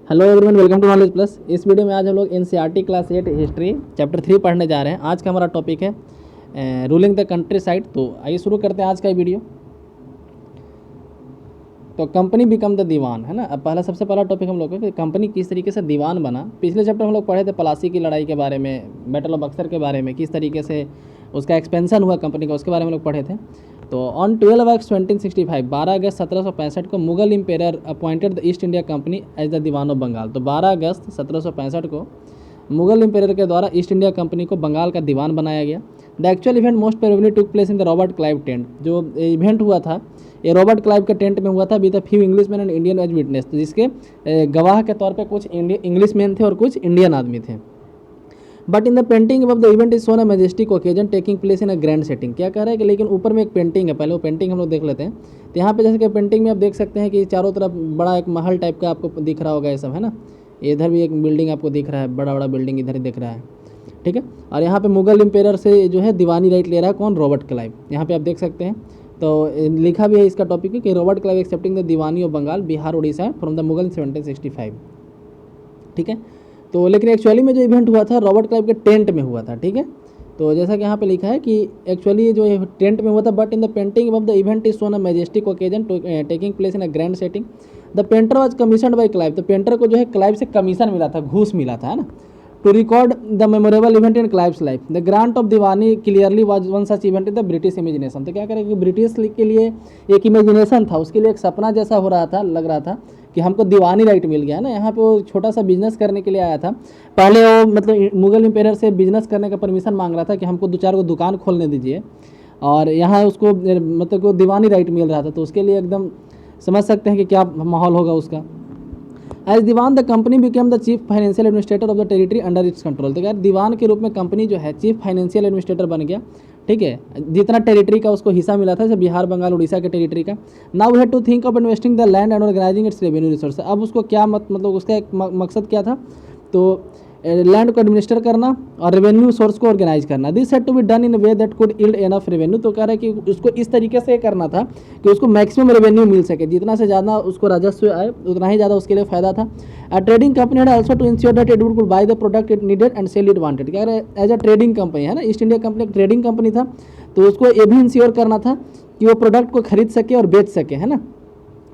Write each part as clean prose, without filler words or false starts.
Hello everyone, welcome to knowledge plus. इस video में आज हम लोग एनसीईआरटी क्लास 8 हिस्ट्री चैप्टर 3 पढ़ने जा रहे हैं। आज का हमारा टॉपिक है रूलिंग द कंट्री साइड। तो आइए शुरू करते हैं आज का वीडियो। तो कंपनी बिकम द दीवान, है ना। अब सबसे पहला टॉपिक हम लोग का कि कंपनी किस तरीके से दीवान बना। पिछले चैप्टर हम लोग पढ़े थे प्लासी की लड़ाई के बारे में, बैटल ऑफ बक्सर के बारे में, किस तरीके से उसका एक्सपेंशन हुआ कंपनी का, उसके बारे में लोग पढ़े थे। तो ऑन 12 अगस्त 1965, 12 अगस्त 1765 को Mughal emperor appointed the East India company as the diwan of Bengal. तो 12 अगस्त 1765 को मुगल इम्पेयर के द्वारा ईस्ट इंडिया कंपनी को बंगाल का दीवान बनाया गया। The actual event most probably took place in the Robert Clive tent. जो इवेंट हुआ था ये रॉबर्ट क्लाइव के टेंट में हुआ था। With a few English man and Indian as witness, जिसके गवाह के तौर पे कुछ इंग्लिश मैन थे और कुछ इंडियन आदमी थे। But in the painting of the event is shown a majestic occasion taking place in a grand setting. क्या कह रहा है कि लेकिन ऊपर में एक पेंटिंग है, पहले वो पेंटिंग हम लोग देख लेते हैं। तो यहाँ पे जैसे कि पेंटिंग में आप देख सकते हैं कि चारों तरफ बड़ा एक महल टाइप का आपको दिख रहा होगा, ये सब है ना। इधर भी एक बिल्डिंग आपको दिख रहा है, बड़ा बड़ा बिल्डिंग इधर ही दिख रहा है, ठीक है। और यहाँ पे मुगल इम्पेयर से जो है दीवानी राइट ले रहा है कौन, रॉबर्ट क्लाइव। यहाँ पे आप देख सकते हैं। तो लिखा भी है इसका टॉपिक कि Robert Clive accepting the diwani of Bengal, Bihar, Orissa from the Mughal 1765, ठीक है। तो लेकिन एक्चुअली में जो इवेंट हुआ था रॉबर्ट क्लाइव के टेंट में हुआ था, ठीक है। तो जैसा कि यहाँ पे लिखा है कि एक्चुअली जो टेंट में हुआ था, but in the painting of the event is shown a majestic occasion taking place in a grand setting. The painter was commissioned by Clive. तो पेंटर को जो है क्लाइव से कमीशन मिला था, घूस मिला था, है ना, to record the memorable event in Clive's life. The grant of diwani clearly was one such event in the British imagination. तो क्या करें कि ब्रिटिश के लिए एक इमेजिनेशन था, उसके लिए एक सपना जैसा हो रहा था, लग रहा था कि हमको दीवानी राइट मिल गया है ना। यहाँ पे वो छोटा सा बिजनेस करने के लिए आया था। पहले वो मतलब मुगल इम्पेयर से बिजनेस करने का परमिशन मांग रहा था कि हमको 2-4 दुकान खोलने दीजिए, और यहाँ उसको मतलब को दीवानी राइट मिल रहा था। तो उसके लिए एकदम समझ सकते हैं कि क्या माहौल होगा उसका। As diwan the company became the chief financial administrator of the territory under its control. तो यार दीवान के रूप में कंपनी जो है चीफ फाइनेंशियल एडमिनिस्ट्रेटर बन गया, ठीक है। जितना टेरिटरी का उसको हिस्सा मिला था, जैसे बिहार, बंगाल, उड़ीसा के टेरिटरी का। Now we have to think of investing the land and organising its revenue resource. अब उसको क्या मतलब उसका एक मकसद क्या था, तो लैंड को एडमिनिस्टर करना और रेवेन्यू सोर्स को ऑर्गेनाइज करना। This had to be done in a way that could yield enough revenue. तो कह रहा है कि उसको इस तरीके से करना था कि उसको मैक्सिमम रेवेन्यू मिल सके, जितना से ज़्यादा उसको राजस्व आए उतना ही ज़्यादा उसके लिए फ़ायदा था। A trading company had also to ensure that it would buy the product it needed and sell it wanted. कह रहे एज अ ट्रेडिंग कंपनी, है ना, ईस्ट इंडिया कंपनी एक ट्रेडिंग कंपनी था, तो उसको ये भी इंश्योर करना था कि वो प्रोडक्ट को खरीद सके और बेच सके, है ना,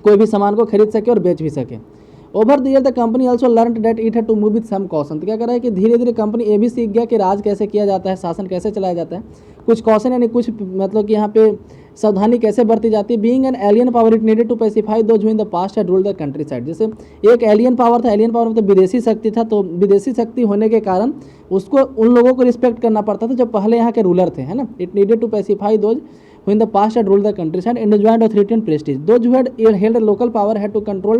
कोई भी सामान को खरीद सके और बेच भी सके। Over the year the company also learn that it had to move with some caution. तो क्या कर रहा है कि धीरे धीरे कंपनी ये भी सीख गया कि राज कैसे किया जाता है, शासन कैसे चलाया जाता है, कुछ कॉशन यानी कुछ मतलब कि यहाँ पे सावधानी कैसे बरती जाती है। Being an alien power it needed to pacify those who in the past had ruled the countryside. जैसे एक एलियन पावर था, एलियन पावर मतलब विदेशी शक्ति था, तो विदेशी शक्ति होने के कारण उसको उन लोगों को रिस्पेक्ट करना पड़ता था जो पहले यहाँ के रूलर थे, है ना। It needed to pacify those who in the past had ruled the countryside and enjoyed authority and prestige. Those who had held a local power had to control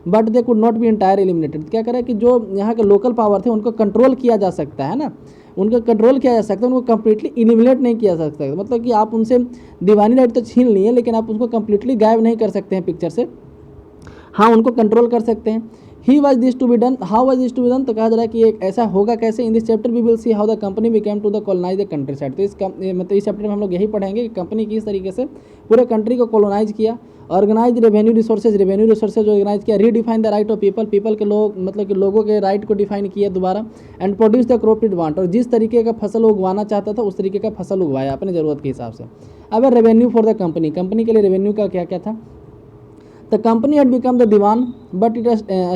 but they could not be entirely eliminated. क्या करें कि जो यहाँ के local power थे उनको control किया जा सकता है ना, उनको कंट्रोल किया जा सकता है, उनको कम्प्लीटली इलिमिनेट नहीं किया जा सकता। मतलब कि आप उनसे दीवानी राइट तो छीन लिए, लेकिन आप उसको कम्प्लीटली गायब नहीं कर सकते हैं पिक्चर से, हाँ उनको कंट्रोल कर सकते हैं। He was this to be done, how was this to be done. तो कहा जा रहा है कि एक ऐसा होगा कैसे। In this chapter we will see how the company became to the colonise the countryside. तो इस चैप्टर में हम लोग यही पढ़ेंगे कि कंपनी किस तरीके से पूरे कंट्री को कॉलोनाइज किया। ऑर्गेनाइज रेवेन्यू रिसोर्सेज ऑर्गेनाइज किया। Redefine the right of people के लोग मतलब कि लोगों के राइट को डिफाइन किया दोबारा। And produce the crop it want, और जिस तरीके का फसल उगवाना चाहता था उस तरीके का फसल उगवाया अपनी ज़रूरत के हिसाब से। अब revenue for the company, company के लिए रेवेन्यू का क्या क्या था। The company had become the diwan but it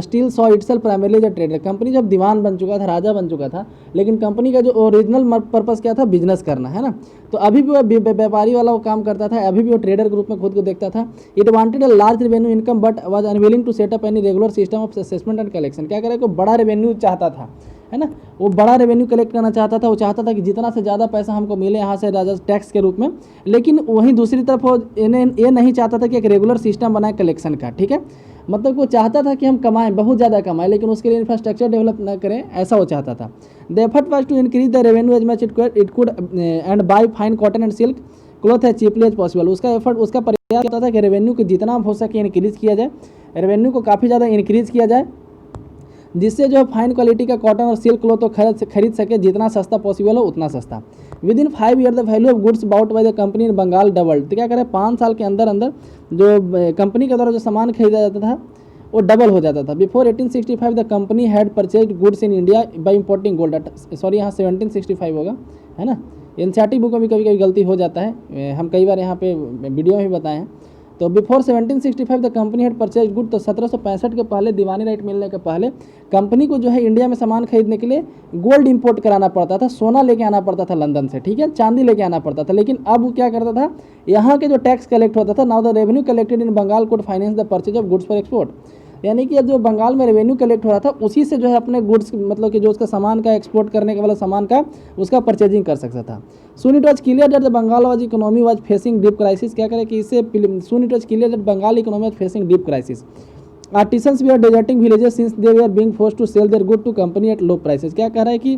still saw itself primarily the trader. Company जब दीवान बन चुका था, राजा बन चुका था, लेकिन कंपनी का जो ओरिजिनल पर्पस क्या था, बिजनेस करना, है ना। तो अभी भी वो व्यापारी वाला वो काम करता था, अभी भी वो ट्रेडर के रूप में खुद को देखता था। It wanted a large revenue income but was unwilling to set up any regular system of assessment and collection. क्या करे को बड़ा रेवेन्यू चाहता था, है ना, वो बड़ा रेवेन्यू कलेक्ट करना चाहता था। वो चाहता था कि जितना से ज़्यादा पैसा हमको मिले यहाँ से राजा टैक्स के रूप में, लेकिन वहीं दूसरी तरफ वो ये नहीं चाहता था कि एक रेगुलर सिस्टम बनाए कलेक्शन का, ठीक है। मतलब वो चाहता था कि हम कमाएं, बहुत ज़्यादा कमाएं, लेकिन उसके लिए इंफ्रास्ट्रक्चर डेवलप न करें, ऐसा वो चाहता था। The effort was to increase the revenue as much it could and buy fine cotton and silk cloth as cheaply as possible. उसका एफर्ट, उसका प्रयास होता था कि रेवेन्यू को जितना हो सके इंक्रीज़ किया जाए, रेवेन्यू को काफ़ी ज़्यादा इंक्रीज़ किया जाए, जिससे जो फाइन क्वालिटी का कॉटन और सिल्क क्लॉथ तो खरीद सके, जितना सस्ता पॉसिबल हो उतना सस्ता। Within 5 year the value of goods bought by the company in Bengal doubled. तो क्या करें 5 साल के अंदर अंदर जो कंपनी के द्वारा जो सामान खरीदा जाता था वो डबल हो जाता था। Before 1865 the company had purchased goods in India by importing gold, sorry यहाँ 1765 होगा, है ना, एनसीईआरटी बुक में भी कभी कभी गलती हो जाता है, हम कई बार यहाँ पे वीडियो में भी बताए हैं। तो before 1765 the company had purchase good, तो 1765 के पहले, दीवानी राइट मिलने के पहले कंपनी को जो है इंडिया में सामान खरीदने के लिए गोल्ड इंपोर्ट कराना पड़ता था, सोना लेके आना पड़ता था लंदन से, ठीक है, चांदी लेके आना पड़ता था। लेकिन अब वो क्या करता था, यहाँ के जो टैक्स कलेक्ट होता था, now the revenue collected in Bengal could finance the purchase of goods for export, यानी कि जो बंगाल में रेवेन्यू कलेक्ट हो रहा था उसी से जो है अपने गुड्स, मतलब कि जो उसका सामान का एक्सपोर्ट करने के वाला सामान का उसका परचेजिंग कर सकता था। Soon it was clear that the Bengal was economy was facing deep crisis, क्या करें कि इससे soon it was clear that Bengal economy was facing deep crisis. Artisans we are deserting villages since they were are being forced to sell their good to company at low prices, क्या कह रहा है कि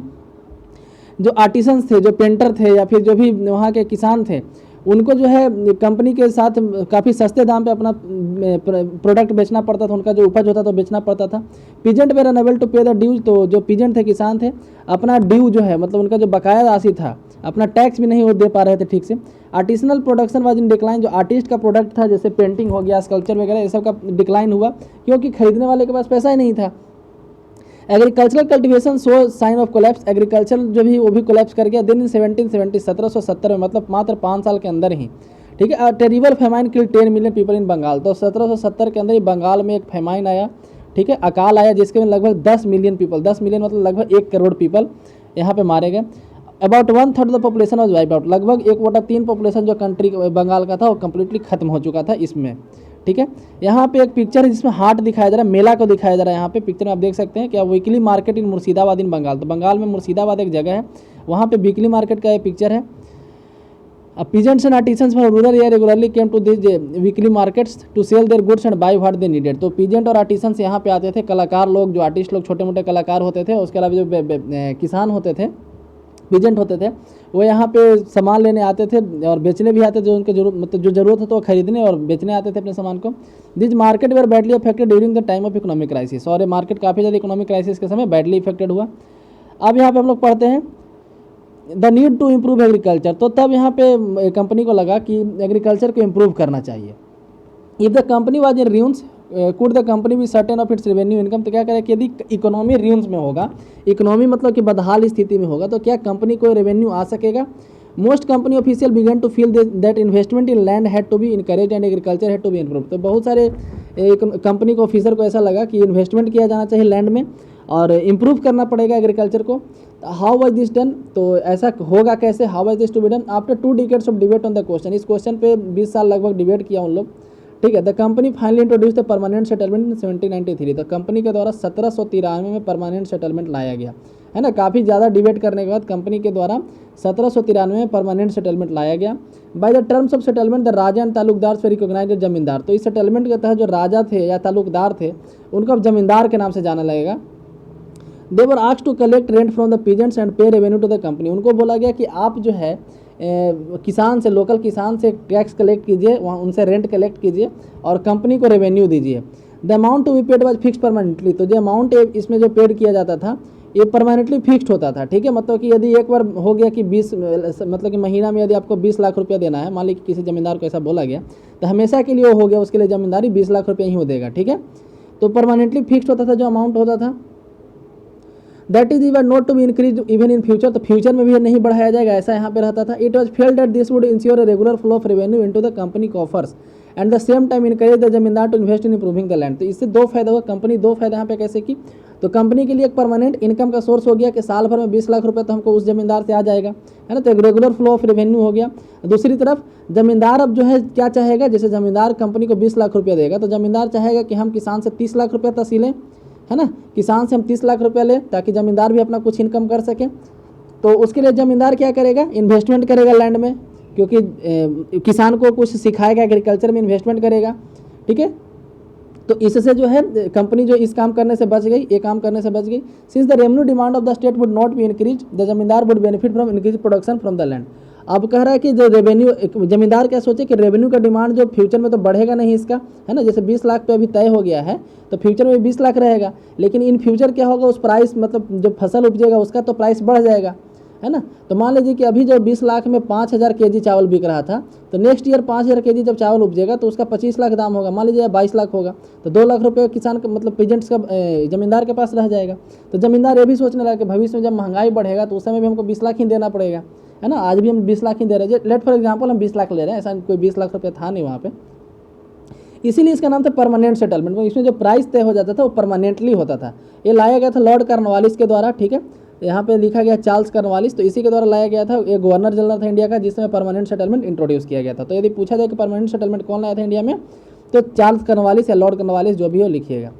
जो आर्टिसंस थे, जो painter थे या फिर जो भी वहाँ के किसान थे, उनको जो है कंपनी के साथ काफ़ी सस्ते दाम पे अपना प्रोडक्ट बेचना पड़ता था, उनका जो उपज होता था बेचना पड़ता था। Peasant where unable to pay the dues, तो जो पीजेंट थे, किसान थे, अपना ड्यू जो है मतलब उनका जो बकाया राशि था, अपना टैक्स भी नहीं वो दे पा रहे थे ठीक से। Artisanal production was in decline, जो आर्टिस्ट का प्रोडक्ट था जैसे पेंटिंग हो गया, स्कल्पचर वगैरह, ये सब का डिक्लाइन हुआ क्योंकि खरीदने वाले के पास पैसा ही नहीं था। Agricultural cultivation show sign of collapse, agriculture जो भी वो भी कोलैप्स कर गया। दिन इन 1770 में, मतलब मात्र 5 साल के अंदर ही, ठीक है। Terrible famine kill 10 million people in Bengal, तो 1770 के अंदर ही बंगाल में एक फेमाइन आया, ठीक है, अकाल आया, जिसके में लगभग 10 मिलियन पीपल, 10 मिलियन मतलब लगभग 1 करोड़ पीपल यहाँ पे मारे गए। About 1/3 the population was wipe out, लगभग 1/3 पॉपुलेशन जो कंट्री बंगाल का था वो कम्प्लीटली खत्म हो चुका था इसमें, ठीक है। यहाँ पे एक पिक्चर है जिसमें हाट दिखाया जा रहा है, मेला को दिखाया जा रहा है। यहाँ पे पिक्चर में आप देख सकते हैं क्या, वीकली मार्केट इन मुर्शिदाबाद इन बंगाल, तो बंगाल में मुर्शिदाबाद एक जगह है, वहाँ पे वीकली मार्केट का ये पिक्चर है। Peasants and artisans from rural area regularly came to this weekly markets to sell their goods and buy what they needed, तो पीजेंट और आर्टिसंस यहाँ पे आते थे, कलाकार लोग, जो आर्टिस्ट लोग, छोटे मोटे कलाकार होते थे, उसके अलावा जो किसान होते थे, पीजेंट होते थे, वो यहाँ पे सामान लेने आते थे और बेचने भी आते थे, जो उनके जरूरत, मतलब जो जरूरत है तो खरीदने और बेचने आते थे अपने सामान को। This market were badly affected during the time of economic crisis, और ये मार्केट काफ़ी ज़्यादा इकोनॉमिक क्राइसिस के समय बैडली इफेक्टेड हुआ। अब यहाँ पे हम लोग पढ़ते हैं the need to improve agriculture, तो तब यहाँ पे कंपनी को लगा कि एग्रीकल्चर को इम्प्रूव करना चाहिए। If the company was in ruins could the company be certain of its revenue income, तो क्या करें कि यदि इकोनॉमी रूइंस में होगा, इकोनॉमी मतलब कि बदहाल स्थिति में होगा, तो क्या कंपनी को रेवेन्यू आ सकेगा। Most company official began to feel that investment in land had to be encourage and agriculture had to be improve, तो बहुत सारे कंपनी को ऑफिसर को ऐसा लगा कि इन्वेस्टमेंट किया जाना चाहिए लैंड में और इम्प्रूव करना पड़ेगा एग्रीकल्चर को। हाउ वाज दिस डन, तो ऐसा होगा कैसे, how was this to be done. After 2 decades of debate on the question, इस क्वेश्चन पे 20 साल लगभग डिबेट किया उन लोग, ठीक है। The company finally introduce the permanent settlement in 1793, तो कंपनी के द्वारा 1793 में परमानेंट सेटलमेंट लाया गया, है ना। काफ़ी ज़्यादा डिबेट करने के बाद कंपनी के द्वारा 1793 में परमानेंट सेटलमेंट लाया गया। By the terms of settlement the Raja and Talukdar से रिकॉग्नाइज जमींदार, तो इस सेटलमेंट के तहत जो राजा थे या तालुकदार थे उनको अब जमींदार के नाम से जाना लगेगा। They were asked to collect rent from the peasants and pay revenue to the company, उनको बोला गया कि आप जो है किसान से, लोकल किसान से टैक्स कलेक्ट कीजिए, वहाँ उनसे रेंट कलेक्ट कीजिए और कंपनी को रेवेन्यू दीजिए। The amount to be paid was fix permanently, तो जो अमाउंट इसमें जो पेड किया जाता था ये परमानेंटली फिक्स्ड होता था, ठीक है। मतलब कि यदि एक बार हो गया कि 20, मतलब कि महीना में यदि आपको 20 लाख रुपया देना है, मान लीजिए किसी जमींदार को ऐसा बोला गया, तो हमेशा के लिए वो हो गया, उसके लिए जमींदारी 20 लाख रुपया ही हो देगा, ठीक है। तो परमानेंटली फिक्स्ड होता था जो अमाउंट होता था। That is even not to be increase even in future, तो फ्यूचर में भी नहीं बढ़ाया जाएगा, ऐसा यहाँ पे रहता था। It was felt that this would ensure a regular flow of revenue into the company coffers and the same time encourage the zamindar to invest in improving the land, तो इससे 2 फायदा हुआ। कंपनी 2 फायदा यहाँ पे कैसे की, तो कंपनी के लिए एक परमानेंट इनकम का सोर्स हो गया कि साल भर में 20 लाख रुपये तो हमको उस जमींदार से आ जाएगा, है ना, तो एक रेगुलर फ्लो ऑफ रेवेन्यू हो गया। दूसरी तरफ जमींदार अब जो है क्या चाहेगा, जैसे जमींदार कंपनी को 20 लाख रुपया देगा, तो जमींदार चाहेगा कि हम किसान से 30 लाख रुपया तसीलें, है ना, किसान से हम 30 लाख रुपया लें ताकि ज़मींदार भी अपना कुछ इनकम कर सके। तो उसके लिए ज़मींदार क्या करेगा, इन्वेस्टमेंट करेगा लैंड में, क्योंकि किसान को कुछ सिखाएगा, एग्रीकल्चर में इन्वेस्टमेंट करेगा, ठीक है। तो इससे जो है कंपनी जो इस काम करने से बच गई, ये काम करने से बच गई। Since the revenue demand of the state would not be increase, the zamindar would benefit from increase production from the land. अब कह रहा है कि जो रेवेन्यू, जमींदार क्या सोचे कि रेवेन्यू का डिमांड जो फ्यूचर में तो बढ़ेगा नहीं इसका, है ना, जैसे 20 लाख पे अभी तय हो गया है तो फ्यूचर में 20 लाख रहेगा, लेकिन इन फ्यूचर क्या होगा, उस प्राइस मतलब जो फसल उपजेगा उसका तो प्राइस बढ़ जाएगा, है ना। तो मान लीजिए कि अभी जो 20 लाख में 5,000 केजी चावल बिक रहा था, तो नेक्स्ट ईयर 5,000 केजी जब चावल उपजेगा तो उसका 25 लाख दाम होगा, मान लीजिए 22 लाख होगा, तो 2 लाख रुपये किसान का मतलब पेजेंट्स का जमींदार के पास रह जाएगा। तो जमींदार ये भी सोचने लगा कि भविष्य में जब महंगाई बढ़ेगा तो उस समय भी हमको 20 लाख ही देना पड़ेगा, है ना। आज भी हम 20 लाख ही दे रहे हैं, लेट फॉर एग्जाम्पल हम 20 लाख ले रहे हैं, ऐसा कोई 20 लाख रुपये था नहीं वहाँ पे, इसीलिए इसका नाम था परमानेंट सेटलमेंट। इसमें जो प्राइस तय हो जाता था वो परमानेंटली होता था। ये लाया गया था लॉर्ड कॉर्नवालिस के द्वारा, ठीक है, यहाँ पे लिखा गया चार्ल्स कॉर्नवालिस, तो इसी के द्वारा लाया गया था। ये गवर्नर जनरल था इंडिया का जिसमें परमानेंट सेटलमेंट इंट्रोड्यूस किया गया था। तो यदि पूछा जाए कि परमानेंट सेटलमेंट कौन लाया था इंडिया में, तो चार्ल्स कॉर्नवालिस या लॉर्ड कॉर्नवालिस जो भी हो लिखिएगा।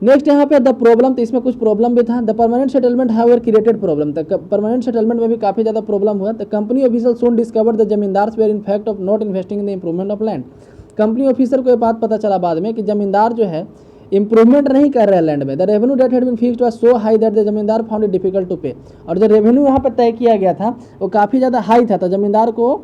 नेक्स्ट यहाँ पे द प्रॉब्लम, तो इसमें कुछ प्रॉब्लम भी था। The permanent settlement have created problem, तो परमानेंट सेटलमेंट में भी काफ़ी ज़्यादा प्रॉब्लम हुआ। The company officer soon discovered the zamindars were in fact of not investing in the improvement of land. Company officer को ये बात पता चला बाद में कि जमींदार जो है इंप्रूवमेंट नहीं कर रहे हैं लैंड में। The revenue that had been fixed was so high that the zamindar found it difficult to pay. और जो रेवेन्यू यहाँ पर तय किया गया था वो काफ़ी ज़्यादा हाई था, तो जमींदार को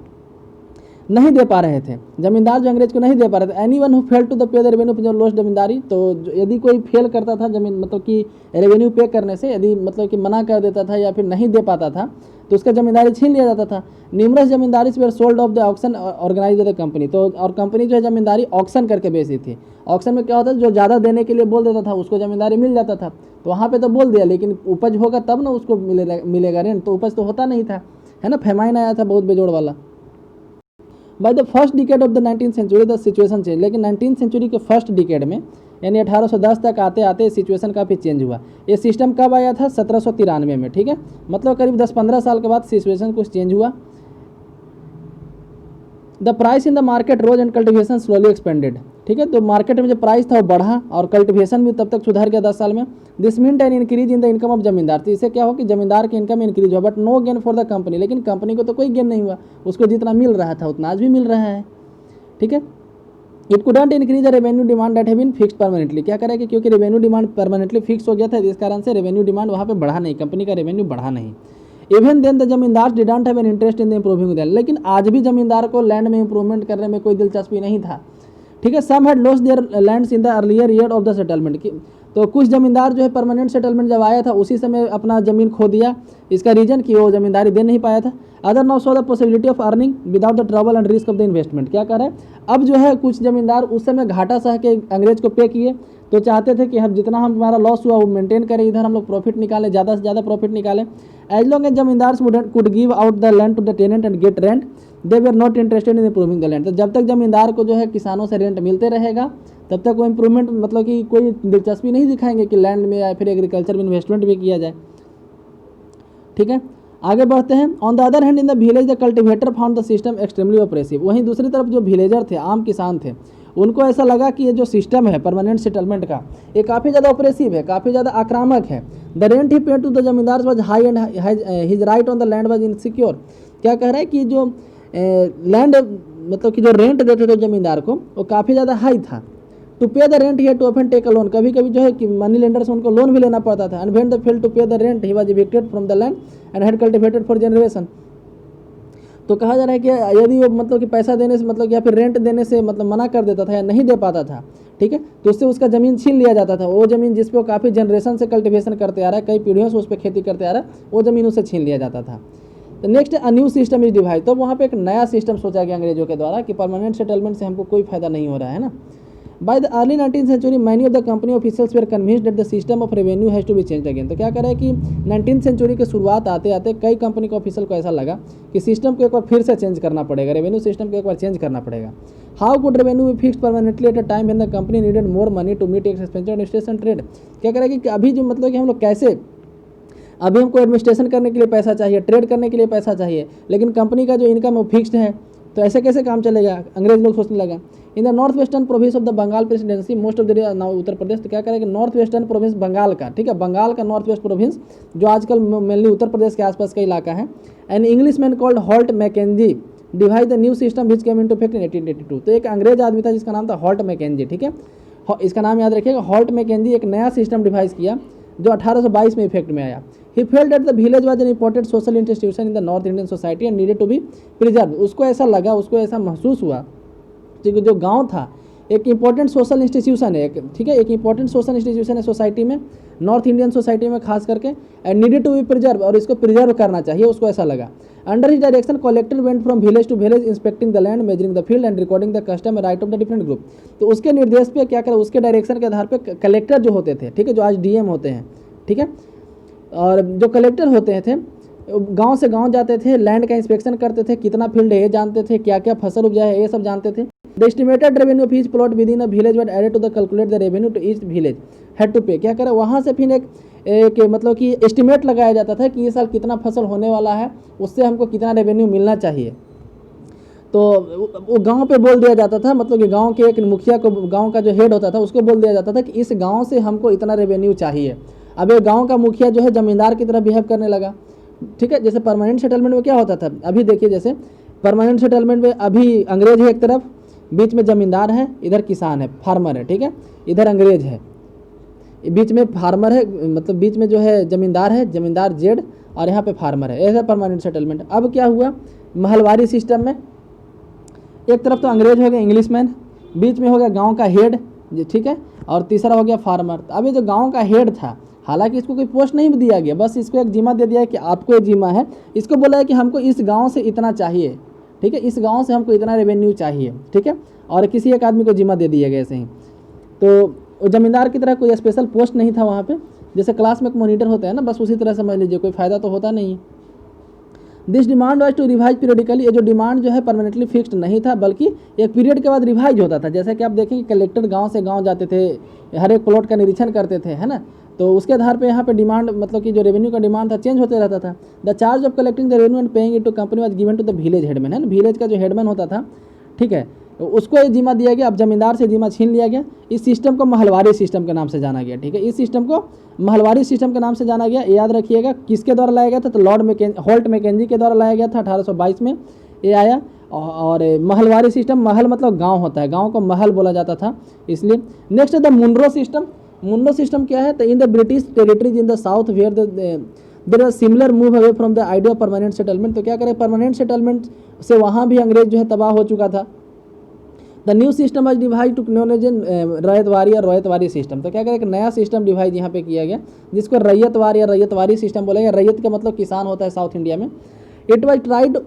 नहीं दे पा रहे थे, जमींदार जो अंग्रेज को नहीं दे पा रहे थे। Any one who fail to the pay the revenue जो लॉस्ट जमींदारी, तो यदि कोई फेल करता था जमीन मतलब कि रेवेन्यू पे करने से, यदि मतलब कि मना कर देता था या फिर नहीं दे पाता था तो उसका जमींदारी छीन लिया जाता था। Numerous zamindari were sold off the auction organise the company, तो और कंपनी जो है जमींदारी ऑक्शन करके बेची थी। ऑक्शन में क्या होता है, जो ज़्यादा देने के लिए बोल देता था उसको जमींदारी मिल जाता था। तो वहाँ पे तो बोल दिया, लेकिन उपज होगा तब ना उसको मिलेगा रेंट, तो उपज तो होता नहीं था, है ना। फेमाइन आया था बहुत बेजोड़ वाला। By the first decade of the 19th century the situation change, लेकिन 19th सेंचुरी के फर्स्ट डिकेड में यानी 1810 तक आते आते सिचुएशन काफ़ी चेंज हुआ। ये सिस्टम कब आया था, 1793 में, ठीक है, मतलब करीब 10-15 साल के बाद सिचुएशन कुछ चेंज हुआ। The price in the market rose and cultivation slowly expanded, ठीक है, तो मार्केट में जो प्राइस था वो बढ़ा और कल्टिवेशन भी तब तक सुधार गया 10 साल में। This meant an increase in the income of zamindar, तो इससे क्या हो कि जमींदार की इनकम इंक्रीज हुआ, but no gain for the company, लेकिन कंपनी को तो कोई गेन नहीं हुआ, उसको जितना मिल रहा था उतना आज भी मिल रहा है, ठीक है। It couldn't increase the revenue demand that have been fixed permanently, क्या करें कि क्योंकि रेवेन्यू डिमांड परमानेंटली फिक्स हो गया था, इस कारण से रेवेन्यू डिमांड वहाँ पे बढ़ा नहीं, कंपनी का रेवेन्यू बढ़ा नहीं। इवन देन द जमींदार didn't have an interest in the improving the, लेकिन आज भी जमींदार को लैंड में इंप्रूवमेंट करने में कोई दिलचस्पी नहीं था, ठीक है। Some had lost their lands in the earlier year of the settlement, तो कुछ जमींदार जो है परमानेंट सेटलमेंट जब आया था उसी समय अपना ज़मीन खो दिया, इसका रीज़न कि वो जमींदारी दे नहीं पाया था। Other now so the possibility of earning without the trouble and risk of the investment, क्या कर रहे हैं अब जो है कुछ जमींदार उस समय घाटा सह के अंग्रेज को पे किए, तो चाहते थे कि हम जितना हमारा लॉस हुआ वो मेंटेन करें, इधर हम लोग प्रॉफिट निकालें, ज़्यादा से ज़्यादा प्रॉफिट निकालें। As long as zamindars could give out the land to the tenant and get rent they were not interested in improving the land, तो जब तक जमींदार को जो है किसानों से रेंट मिलते रहेगा तब तक वो इम्प्रूवमेंट मतलब कि कोई दिलचस्पी नहीं दिखाएंगे कि लैंड में या फिर एग्रीकल्चर में इन्वेस्टमेंट भी किया जाए, ठीक है। आगे बढ़ते हैं। On the other hand in the village the cultivator found the system extremely oppressive, वहीं दूसरी तरफ जो विलेजर थे, आम किसान थे, उनको ऐसा लगा कि ये जो सिस्टम है परमानेंट सेटलमेंट का ये काफ़ी ज़्यादा ऑपरेसिव है, काफ़ी ज़्यादा आक्रामक है। The rent he paid to the zamindar was high and his right on the land was insecure, क्या कह रहा है कि जो लैंड मतलब कि जो रेंट देते थे जमींदार को वो काफ़ी ज़्यादा हाई था। To pay the rent he had to often take a loan, कभी कभी जो है कि मनी लेंडर से उनको लोन भी लेना पड़ता था। And when the fail to pay the rent he was evicted from the land and had cultivated for generation, तो कहा जा रहा है कि यदि वो मतलब कि पैसा देने से मतलब या फिर रेंट देने से मतलब मना कर देता था या नहीं दे पाता था, ठीक है, तो उससे उसका ज़मीन छीन लिया जाता था। वो ज़मीन जिस पे वो काफ़ी जनरेशन से कल्टिवेशन करते आ रहा है, कई पीढ़ियों से उस पर खेती करते आ रहा है, वो ज़मीन उससे छीन लिया जाता था। तो next a new system is divide, तो वहाँ पे एक नया सिस्टम सोचा गया अंग्रेजों के द्वारा कि परमानेंट सेटलमेंट से हमको कोई फायदा नहीं हो रहा है ना। By the early 19th century many of the company officials were convinced that the system of revenue has to be change again, तो क्या करें कि 19th सेंचुरी के शुरुआत आते आते कई कंपनी के ऑफिशियल को ऐसा लगा कि सिस्टम को एक बार फिर से चेंज करना पड़ेगा, रेवेन्यू सिस्टम को एक बार चेंज करना पड़ेगा। How could revenue be fixed permanently at a time when the company needed more money to meet its expenditure on administration trade, क्या करें कि अभी जो मतलब कि हम लोग कैसे अभी हमको एडमिनिस्ट्रेशन करने के लिए पैसा चाहिए, ट्रेड करने के लिए पैसा चाहिए, लेकिन कंपनी का जो इनकम है वो फिक्स्ड है, तो ऐसे कैसे काम चलेगा, अंग्रेज लोग सोचने लगा। In the north western province of the Bengal presidency most of the now Uttar Pradesh, तो क्या करें कि नॉर्थ वेस्टर्न प्रोविंस बंगाल का, ठीक है, बंगाल का नॉर्थ वेस्ट प्रोविंस जो आजकल मेनली उत्तर प्रदेश के आसपास का इलाका है। An English man called Holt Mackenzie divide the new system which came into effect in 1882, तो एक अंग्रेज आदमी था जिसका नाम था हॉल्ट मैकेंजी, ठीक है, इसका नाम याद रखिएगा। हॉल्ट मैकेंजी एक नया सिस्टम डिवाइस किया जो 1822 में इफेक्ट में आया। He felt that the village was an important social institution in the North Indian society and needed to be preserved, उसको ऐसा लगा, उसको ऐसा महसूस हुआ कि जो गांव था एक इंपॉर्टेंट सोशल इंस्टीट्यूशन है, ठीक है, एक इंपॉर्टेंट सोशल इंस्टीट्यूशन है सोसाइटी में, नॉर्थ इंडियन सोसाइटी में खास करके, and needed to be preserve, और इसको प्रिजर्व करना चाहिए, उसको ऐसा लगा। Under his direction collector went from village to village inspecting the land, measuring the field and recording the custom and right of the different group. तो उसके निर्देश पे क्या करें, उसके डायरेक्शन के आधार पे कलेक्टर जो होते थे, ठीक है, जो आज डीएम होते हैं, ठीक है, और जो कलेक्टर होते थे गांव से गांव जाते थे, लैंड का इंस्पेक्शन करते थे, कितना फील्ड है ये जानते थे, क्या क्या फसल उपजा है ये सब जानते थे। The estimated revenue of each plot within a village were added to the calculate the revenue to each village had to pay. क्या करे, वहाँ से फिर एक मतलब कि एस्टिमेट लगाया जाता था कि ये साल कितना फसल होने वाला है, उससे हमको कितना रेवेन्यू मिलना चाहिए। तो वो गांव पे बोल दिया जाता था, मतलब कि गांव के एक मुखिया को, गांव का जो हेड होता था उसको बोल दिया जाता था कि इस गांव से हमको इतना रेवेन्यू चाहिए। अब ये गांव का मुखिया जो है ज़मींदार की तरह बिहेव करने लगा, ठीक है। जैसे परमानेंट सेटलमेंट में क्या होता था, अभी देखिए, जैसे परमानेंट सेटलमेंट में अभी अंग्रेज है एक तरफ, बीच में ज़मींदार है, इधर किसान है, फार्मर है, ठीक है, इधर अंग्रेज है, बीच में फार्मर है, मतलब बीच में जो है ज़मींदार है, ज़मींदार जेड, और यहाँ पे फार्मर है, ऐसा परमानेंट सेटलमेंट। अब क्या हुआ, महलवारी सिस्टम में एक तरफ तो अंग्रेज हो गया, इंग्लिशमैन, बीच में हो गया गांव का हेड, ठीक है, और तीसरा हो गया फार्मर। अब ये जो गांव का हेड था, हालांकि इसको कोई पोस्ट नहीं दिया गया, बस इसको एक जिम्मा दे दिया है कि आपको एक जिम्मा है, इसको बोला है कि हमको इस गांव से इतना चाहिए, ठीक है, इस गांव से हमको इतना रेवेन्यू चाहिए, ठीक है, और किसी एक आदमी को जिम्मा दे दिया गया ऐसे ही। तो ज़मींदार की तरह कोई स्पेशल पोस्ट नहीं था वहाँ पे, जैसे क्लास में एक मॉनिटर होता है ना, बस उसी तरह समझ लीजिए, कोई फ़ायदा तो होता नहीं है। This demand was to revise periodically, ये जो डिमांड जो है परमानेंटली फिक्स्ड नहीं था, बल्कि एक पीरियड के बाद रिवाइज होता था। जैसे कि आप देखेंगे कलेक्टर गांव से गांव जाते थे, हर एक प्लॉट का निरीक्षण करते थे, है ना, तो उसके आधार पे यहाँ पे डिमांड, मतलब कि जो रेवेन्यू का डिमांड था चेंज होते रहता था। The charge of collecting the revenue and paying it to company was given to the village headman, है ना, विलेज का जो हेडमैन होता था, ठीक है, उसको ये जिम्मा दिया गया। अब जमींदार से जिम्मा छीन लिया गया। इस सिस्टम को महलवारी सिस्टम के नाम से जाना गया, ठीक है, इस सिस्टम को महलवारी सिस्टम के नाम से जाना गया। याद रखिएगा किसके द्वारा लाया गया था, तो हॉल्ट मैकेंजी के द्वारा लाया गया था, 1822 में ये आया। और महलवारी सिस्टम, महल मतलब गांव होता है, गांव को महल बोला जाता था इसलिए। नेक्स्ट है the Munro system. Munro system क्या है, तो in the British territories in the south where there are similar move away from the idea of permanent settlement. तो क्या करें, परमानेंट सेटलमेंट से वहाँ भी अंग्रेज जो है तबाह हो चुका था। The new system was divide to known as ryotwari या रैयतवारी सिस्टम। तो क्या करें, एक नया सिस्टम डिवाइड यहाँ पे किया गया जिसको रैयतवार या रैयतवारी सिस्टम बोला गया। रैयत का मतलब किसान होता है साउथ इंडिया में। It was tried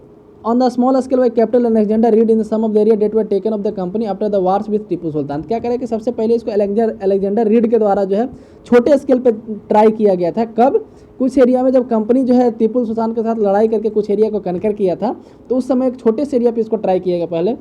on the small scale by capital Alexander Reed in some of the area that were taken of the company after the wars with Tipu Sultan. क्या करें कि सबसे पहले इसको अलेक्जेंडर रीड के द्वारा जो है छोटे स्केल पे ट्राई किया गया था। कब, कुछ एरिया में जब कंपनी जो है टीपू सुल्तान के साथ लड़ाई करके कुछ एरिया को कनकर किया था, तो उस समय एक छोटे से एरिया पे इसको ट्राई किया गया पहले।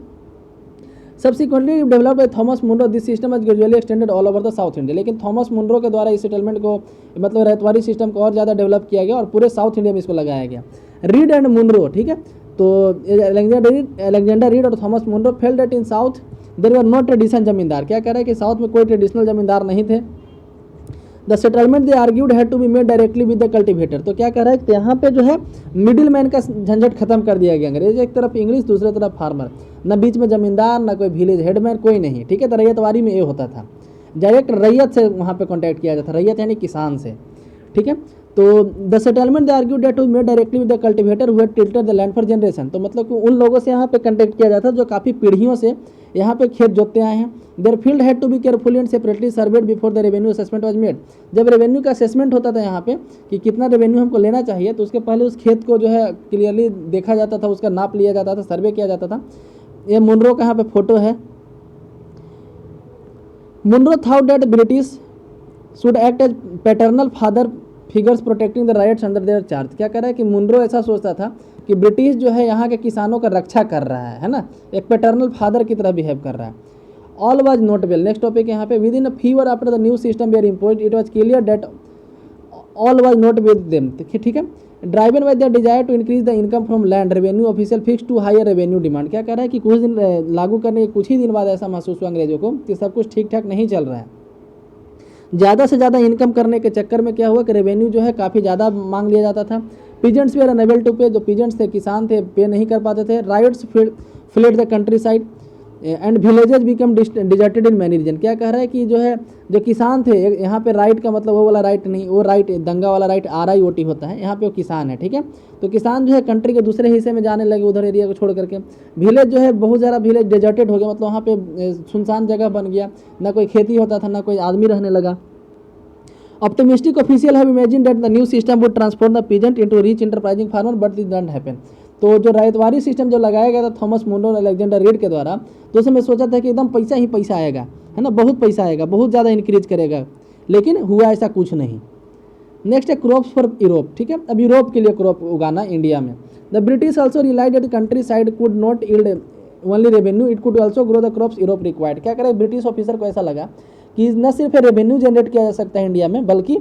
Subsequently developed by Thomas Munro, this system was gradually extended all over the south India. लेकिन थॉमस मुनरो के द्वारा इस सेटलमेंट को, मतलब रैयतवारी सिस्टम को और ज़्यादा डेवलप किया गया और पूरे साउथ इंडिया में इसको लगाया गया। रीड एंड मुनरो, ठीक है, तो अलेक्जेंडर रीड और Thomas Munro felt that in south there were no tradition zamindar. क्या कह रहा है कि साउथ में कोई ट्रेडिशनल जमींदार नहीं थे। The settlement they argued had to be made directly with the cultivator. तो क्या कह रहा है कि यहाँ पे जो है मिडिल मैन का झंझट खत्म कर दिया गया। अंग्रेज एक तरफ इंग्लिश, दूसरे तरफ फार्मर, न बीच में जमींदार, न कोई विलेज हेडमैन, कोई नहीं, ठीक है। तो रैयतवारी में ये होता था, डायरेक्ट रैयत से वहाँ पे कॉन्टैक्ट किया जाता था, रैयत यानी किसान से, ठीक है। तो the settlement they argued that was made directly with the cultivator who had tilted the land for generation. तो मतलब कि उन लोगों से यहाँ पे कॉन्टैक्ट किया जाता जो काफ़ी पीढ़ियों से यहाँ पे खेत जोतते आए हैं। Their field had to be carefully and separately surveyed before the revenue assessment was made. जब रेवेन्यू का असेसमेंट होता था यहाँ पे कि कितना रेवेन्यू हमको लेना चाहिए, तो उसके पहले उस खेत को जो है क्लियरली देखा जाता था, उसका नाप लिया जाता था, सर्वे किया जाता था। ये मुनरो का यहाँ पे फोटो है। Munro thought that British should act as paternal father figures protecting the rights under their charge. क्या कर रहा है कि मुनरो ऐसा सोचता था कि ब्रिटिश जो है यहाँ के किसानों का रक्षा कर रहा है ना, एक पैटर्नल फादर की तरह बिहेव कर रहा है। All was notable. Next topic यहाँ पे, within a fever after the new system were imposed it was clear that all was not with them, ठीक है। Driven by their desire to increase the income from land revenue official fix to higher revenue demand. क्या कह रहा है कि कुछ दिन लागू करने के कुछ ही दिन बाद ऐसा महसूस हुआ अंग्रेजों को कि सब कुछ ठीक ठाक नहीं चल रहा है। ज़्यादा से ज़्यादा इनकम करने के चक्कर में क्या हुआ कि रेवेन्यू जो है काफ़ी ज़्यादा मांग लिया जाता था। Peasants were unable to pay, जो पीजेंट्स थे, किसान थे, पे नहीं कर पाते थे। Ryots fled the countryside, and villages become deserted in many region. क्या कह रहा है कि जो है जो किसान थे, यहाँ पे राइट का मतलब वो वाला राइट नहीं, वो राइट दंगा वाला राइट RIOT होता है, यहाँ पे वो किसान है, ठीक है। तो किसान जो है कंट्री के दूसरे हिस्से में जाने लगे, उधर एरिया को छोड़ करके। विलेज जो है बहुत ज़्यादा विलेज डिजर्टेड हो गया, मतलब वहाँ पे सुनसान जगह बन गया, ना कोई खेती होता था, ना कोई आदमी रहने लगा। Optimistic official have imagined that the new system would transform the peasant into rich enterprising farmer, but this didn't happen। तो जो रैयतवारी सिस्टम जो लगाया गया था थॉमस मुंडो और अलेक्जेंडर रीड के द्वारा, तो उसमें सोचा था कि एकदम पैसा ही पैसा आएगा, है ना, बहुत पैसा आएगा, बहुत ज़्यादा इंक्रीज करेगा, लेकिन हुआ ऐसा कुछ नहीं। नेक्स्ट है क्रॉप्स फॉर यूरोप, ठीक है। अब यूरोप के लिए क्रॉप उगाना इंडिया में। The British also relied that the country side could not yield only revenue, it could also grow the crops Europe required. क्या करे, ब्रिटिश ऑफिसर को ऐसा लगा कि न सिर्फ रेवेन्यू जनरेट किया जा सकता है इंडिया में, बल्कि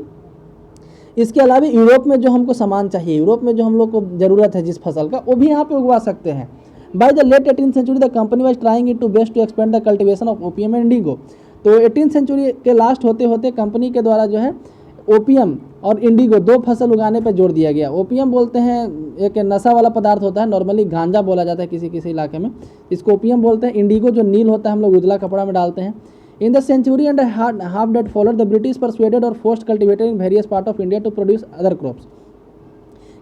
इसके अलावा यूरोप में जो हमको सामान चाहिए, यूरोप में जो हम लोग को ज़रूरत है जिस फसल का, वो भी यहाँ पे उगवा सकते हैं। By the late 18th century the company was trying it to best to expand the cultivation of opium and indigo. तो 18th सेंचुरी के लास्ट होते होते कंपनी के द्वारा जो है ओपियम और इंडिगो दो फसल उगाने पर जोर दिया गया। ओपियम बोलते हैं एक नशा वाला पदार्थ होता है, नॉर्मली गांजा बोला जाता है किसी किसी इलाके में, इसको ओपियम बोलते हैं। इंडिगो जो नील होता है, हम लोग उजला कपड़ा में डालते हैं। In the century and a half that followed, the British persuaded or forced cultivators in various parts of India to produce other crops।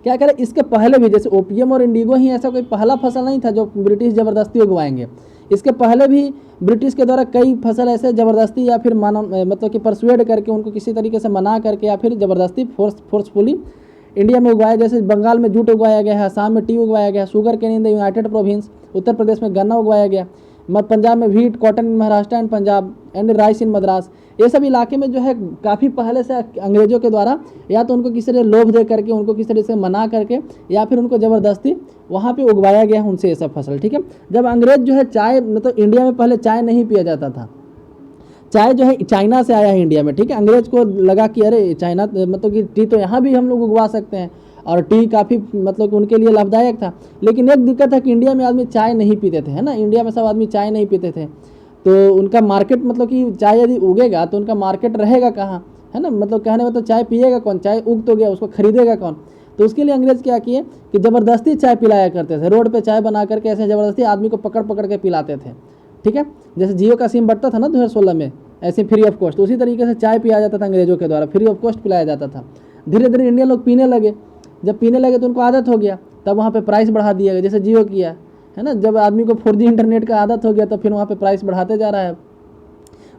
क्या करें, इसके पहले भी जैसे ओपियम और इंडिगो ही ऐसा कोई पहला फसल नहीं था जो ब्रिटिश ज़बरदस्ती उगवाएंगे। इसके पहले भी ब्रिटिश के द्वारा कई फसल ऐसे ज़बरदस्ती या फिर मतलब कि परसुएड करके उनको किसी तरीके से मना करके या फिर ज़बरदस्ती फोर्सफुली इंडिया में उगाया। जैसे बंगाल में जूट उगाया गया है, असम में टी उगाया गया, sugar cane in the United Province, Uttar Pradesh में गन्ना उगाया गया, पंजाब में wheat, cotton in Maharashtra and Punjab and rice in Madras. ये सब इलाके में जो है काफ़ी पहले से अंग्रेज़ों के द्वारा या तो उनको किसी तरह लोभ दे करके, उनको किसी तरह से मना करके या फिर उनको ज़बरदस्ती वहाँ पे उगवाया गया उनसे ये सब फसल, ठीक है। जब अंग्रेज़ जो है चाय, मतलब इंडिया में पहले चाय नहीं पिया जाता था, चाय जो है चाइना से आया है इंडिया में, ठीक है। अंग्रेज़ को लगा कि अरे चाइना मतलब कि टी तो यहाँ भी हम लोग उगवा सकते हैं, और टी काफ़ी मतलब उनके लिए लाभदायक था। लेकिन एक दिक्कत है कि इंडिया में आदमी चाय नहीं पीते थे, है ना, इंडिया में सब आदमी चाय नहीं पीते थे, तो उनका मार्केट मतलब कि चाय यदि उगेगा तो उनका मार्केट रहेगा कहाँ, है ना, मतलब कहने में तो चाय पिएगा कौन, चाय उग तो गया, उसको खरीदेगा कौन। तो उसके लिए अंग्रेज़ क्या किए कि ज़बरदस्ती चाय पिलाया करते थे, रोड पर चाय बना करके ऐसे ज़बरदस्ती आदमी को पकड़ पकड़ के पिलाते थे, ठीक है। जैसे जियो का सिम बढ़ता था ना 2016 में, ऐसे फ्री ऑफ कॉस्ट, उसी तरीके से चाय पिया जाता था अंग्रेज़ों के द्वारा, फ्री ऑफ कॉस्ट पिलाया जाता था। धीरे धीरे इंडियन लोग पीने लगे, जब पीने लगे तो उनको आदत हो गया, तब वहाँ पे प्राइस बढ़ा दिया गया, जैसे जियो किया है ना। जब आदमी को 4G इंटरनेट का आदत हो गया तो फिर वहाँ पे प्राइस बढ़ाते जा रहा है।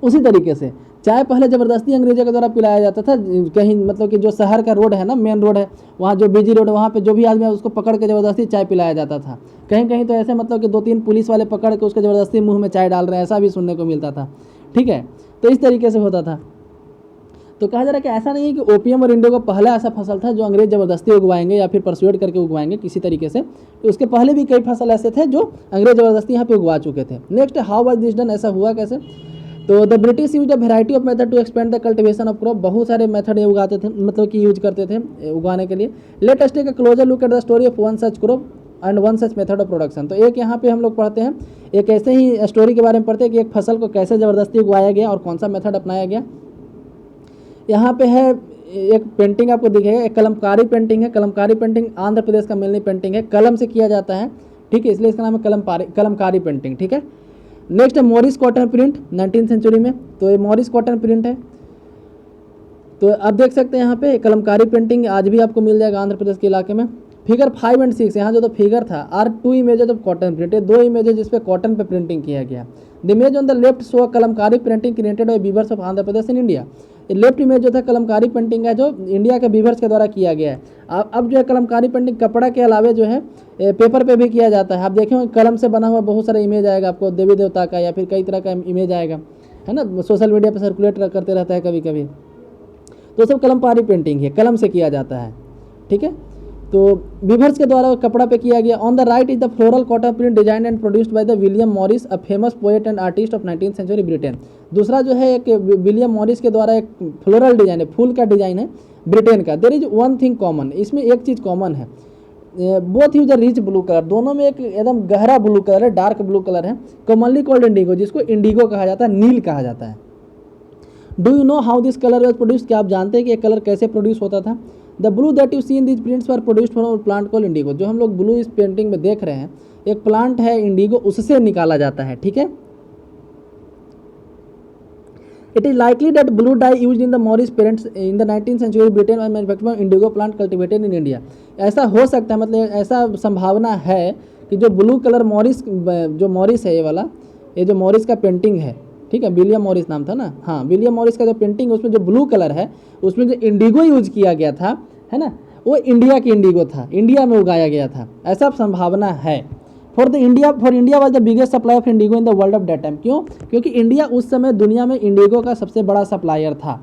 उसी तरीके से चाय पहले ज़बरदस्ती अंग्रेज़ों के द्वारा पिलाया जाता था। कहीं मतलब कि जो शहर का रोड है ना, मेन रोड है, वहाँ जो बिजी रोड है, वहाँ पे जो भी आदमी है उसको पकड़ के ज़बरदस्ती चाय पिलाया जाता था। कहीं कहीं तो ऐसे मतलब कि 2-3 पुलिस वाले पकड़ के उसको ज़बरदस्ती मुँह में चाय डाल रहे हैं, ऐसा भी सुनने को मिलता था, ठीक है। तो इस तरीके से होता था। तो कहा जा रहा है कि ऐसा नहीं है कि ओपियम और इंडिगो पहला ऐसा फसल था जो अंग्रेज ज़बरदस्ती उगवाएंगे या फिर परसुएड करके उगवाएंगे किसी तरीके से, तो उसके पहले भी कई फसल ऐसे थे जो अंग्रेज ज़बरदस्ती यहाँ पे उगवा चुके थे। Next, how was this done, ऐसा हुआ कैसे। तो the British use a variety of method to expand the cultivation of crop, बहुत सारे मेथड ये उगाते थे, मतलब कि यूज करते थे उगाने के लिए। Let us take a closer look at the story of one such crop and one such method of production. तो एक यहाँ पे हम लोग पढ़ते हैं, एक ऐसे ही स्टोरी के बारे में पढ़ते हैं कि एक फसल को कैसे ज़बरदस्ती उगाया गया और कौन सा मेथड अपनाया गया। यहाँ पे है एक पेंटिंग आपको दिखेगा, एक कलमकारी पेंटिंग है। कलमकारी पेंटिंग आंध्र प्रदेश का मेनली पेंटिंग है, कलम से किया जाता है, ठीक है, इसलिए इसका नाम है कलमकारी पेंटिंग, ठीक है। नेक्स्ट है Morris cotton print 19th century में, तो ये मॉरिस कॉटन प्रिंट है। तो आप देख सकते हैं यहाँ पे कलमकारी पेंटिंग आज भी आपको मिल जाएगा आंध्र प्रदेश के इलाके में। फिगर 5 और 6 यहाँ जो तो फिगर था are 2 images of cotton print, है 2 इमेजेज जिस पे कॉटन पे प्रिंटिंग किया गया। The image on the left show kalamkari printing created by weavers of Andhra Pradesh in India. Left image जो था कलमकारी पेंटिंग है जो इंडिया के वीवर्स के द्वारा किया गया है। अब जो है कलमकारी पेंटिंग कपड़ा के अलावे जो है पेपर पे भी किया जाता है। आप देखेंगे कलम से बना हुआ बहुत सारा इमेज आएगा आपको, देवी देवता का या फिर कई तरह का इमेज आएगा, है ना, सोशल मीडिया पर सर्कुलेट करते रहता है कभी कभी। तो सब कलमकारी पेंटिंग है, कलम से किया जाता है, ठीक है। तो वीवर्स के द्वारा कपड़ा पे किया गया। On the right is the floral cotton print design and produced by the William Morris, a famous poet and artist of 19th century Britain. दूसरा जो है एक विलियम मॉरिस के द्वारा एक फ्लोरल डिजाइन है, फूल का डिजाइन है ब्रिटेन का। There is one thing common, इसमें एक चीज़ कॉमन है, both use a rich blue colour, दोनों में एक एकदम गहरा ब्लू कलर है, डार्क ब्लू कलर है। कॉमनली कॉल्ड इंडिगो, जिसको इंडिगो कहा जाता है, नील कहा जाता है। Do you know how this colour was produce, क्या आप जानते हैं कि ये कलर कैसे प्रोड्यूस होता था। The blue that you see in this prints were produced from plant call indigo. जो हम लोग ब्लू इस पेंटिंग में देख रहे हैं एक प्लांट है इंडिगो, उससे निकाला जाता है, ठीक है, it is likely that blue dye use in the Morris parents in the 19th century Britain और manufacture indigo plant cultivated in India. ऐसा हो सकता है, मतलब ऐसा संभावना है कि जो ब्लू कलर मॉरिस, जो मॉरिस है ये वाला, ये जो मॉरिस का पेंटिंग है, ठीक है, विलियम मॉरिस नाम था ना, हाँ विलियम मॉरिस का जो पेंटिंग उसमें जो ब्लू कलर है उसमें जो इंडिगो यूज किया गया था, है ना, वो इंडिया की इंडिगो था, इंडिया में उगाया गया था, ऐसा संभावना है। For India was the biggest supply of Indigo in the world of that time. क्यों? क्योंकि इंडिया उस समय दुनिया में इंडिगो का सबसे बड़ा सप्लायर था।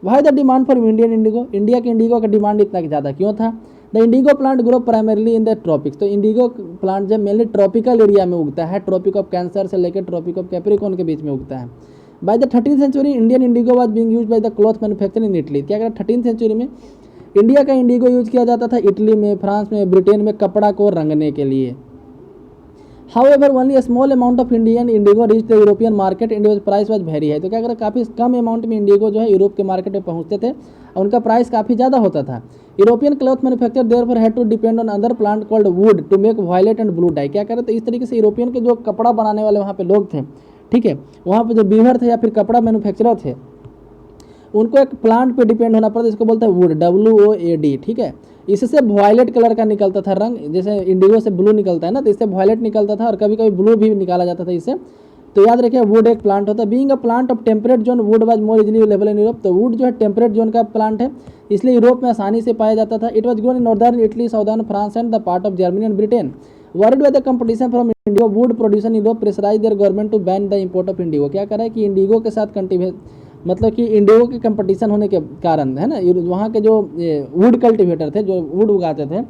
Why the demand for Indian Indigo, India के इंडिगो का डिमांड इतना ज़्यादा क्यों था? The indigo plant grow primarily in the tropics. तो इंडिगो प्लांट जब मेनली ट्रॉपिकल एरिया में उगता है, ट्रॉपिक ऑफ कैंसर से लेकर ट्रॉपिक ऑफ कैप्रिकॉर्न के बीच में उगता है। By the 13th century Indian indigo was being used by the cloth manufacture in Italy. क्या कहते हैं, 13th सेंचुरी में इंडिया का इंडिगो यूज किया जाता था इटली में, फ्रांस में, ब्रिटेन में कपड़ा को रंगने के लिए। However, only a small amount of Indian indigo reached the European market and its price was very high। तो क्या करें, काफ़ी कम अमाउंट में इंडिगो जो है यूरोप के मार्केट में पहुंचते थे और उनका प्राइस काफ़ी ज़्यादा होता था। European cloth manufacture therefore had to depend on other plant called woad to make violet and blue dye. क्या करें, तो इस तरीके से यूरोपियन के जो कपड़ा बनाने वाले वहाँ पे लोग थे, ठीक है, वहाँ पे जो बीवर थे या फिर कपड़ा मैन्युफैक्चरर थे, उनको एक प्लांट पे डिपेंड होना पड़ता है, इसको बोलते हैं वुड, WOAD, ठीक है। इससे वॉयलेट कलर का निकलता था रंग, जैसे इंडिगो से ब्लू निकलता है ना, तो इससे वॉयलेट निकलता था और कभी कभी ब्लू भी निकाला जाता था इससे। तो याद रखिए, वुड एक प्लांट होता है। Being a plant of temperate zone, would was more easily available in Europe. तो वुड जो है टेम्परेट जोन का प्लांट है, इसलिए यूरोप में आसानी से पाया जाता था। It was grown in northern Italy, southern France and the part of Germany and Britain. World wide the competition from indigo woad producer in Europe pressurise their government to ban the import of indigo. क्या करा है कि indigo के साथ मतलब कि indigo के competition होने के कारण, है ना, वहाँ के जो वुड कल्टिवेटर थे, जो वुड उगाते थे,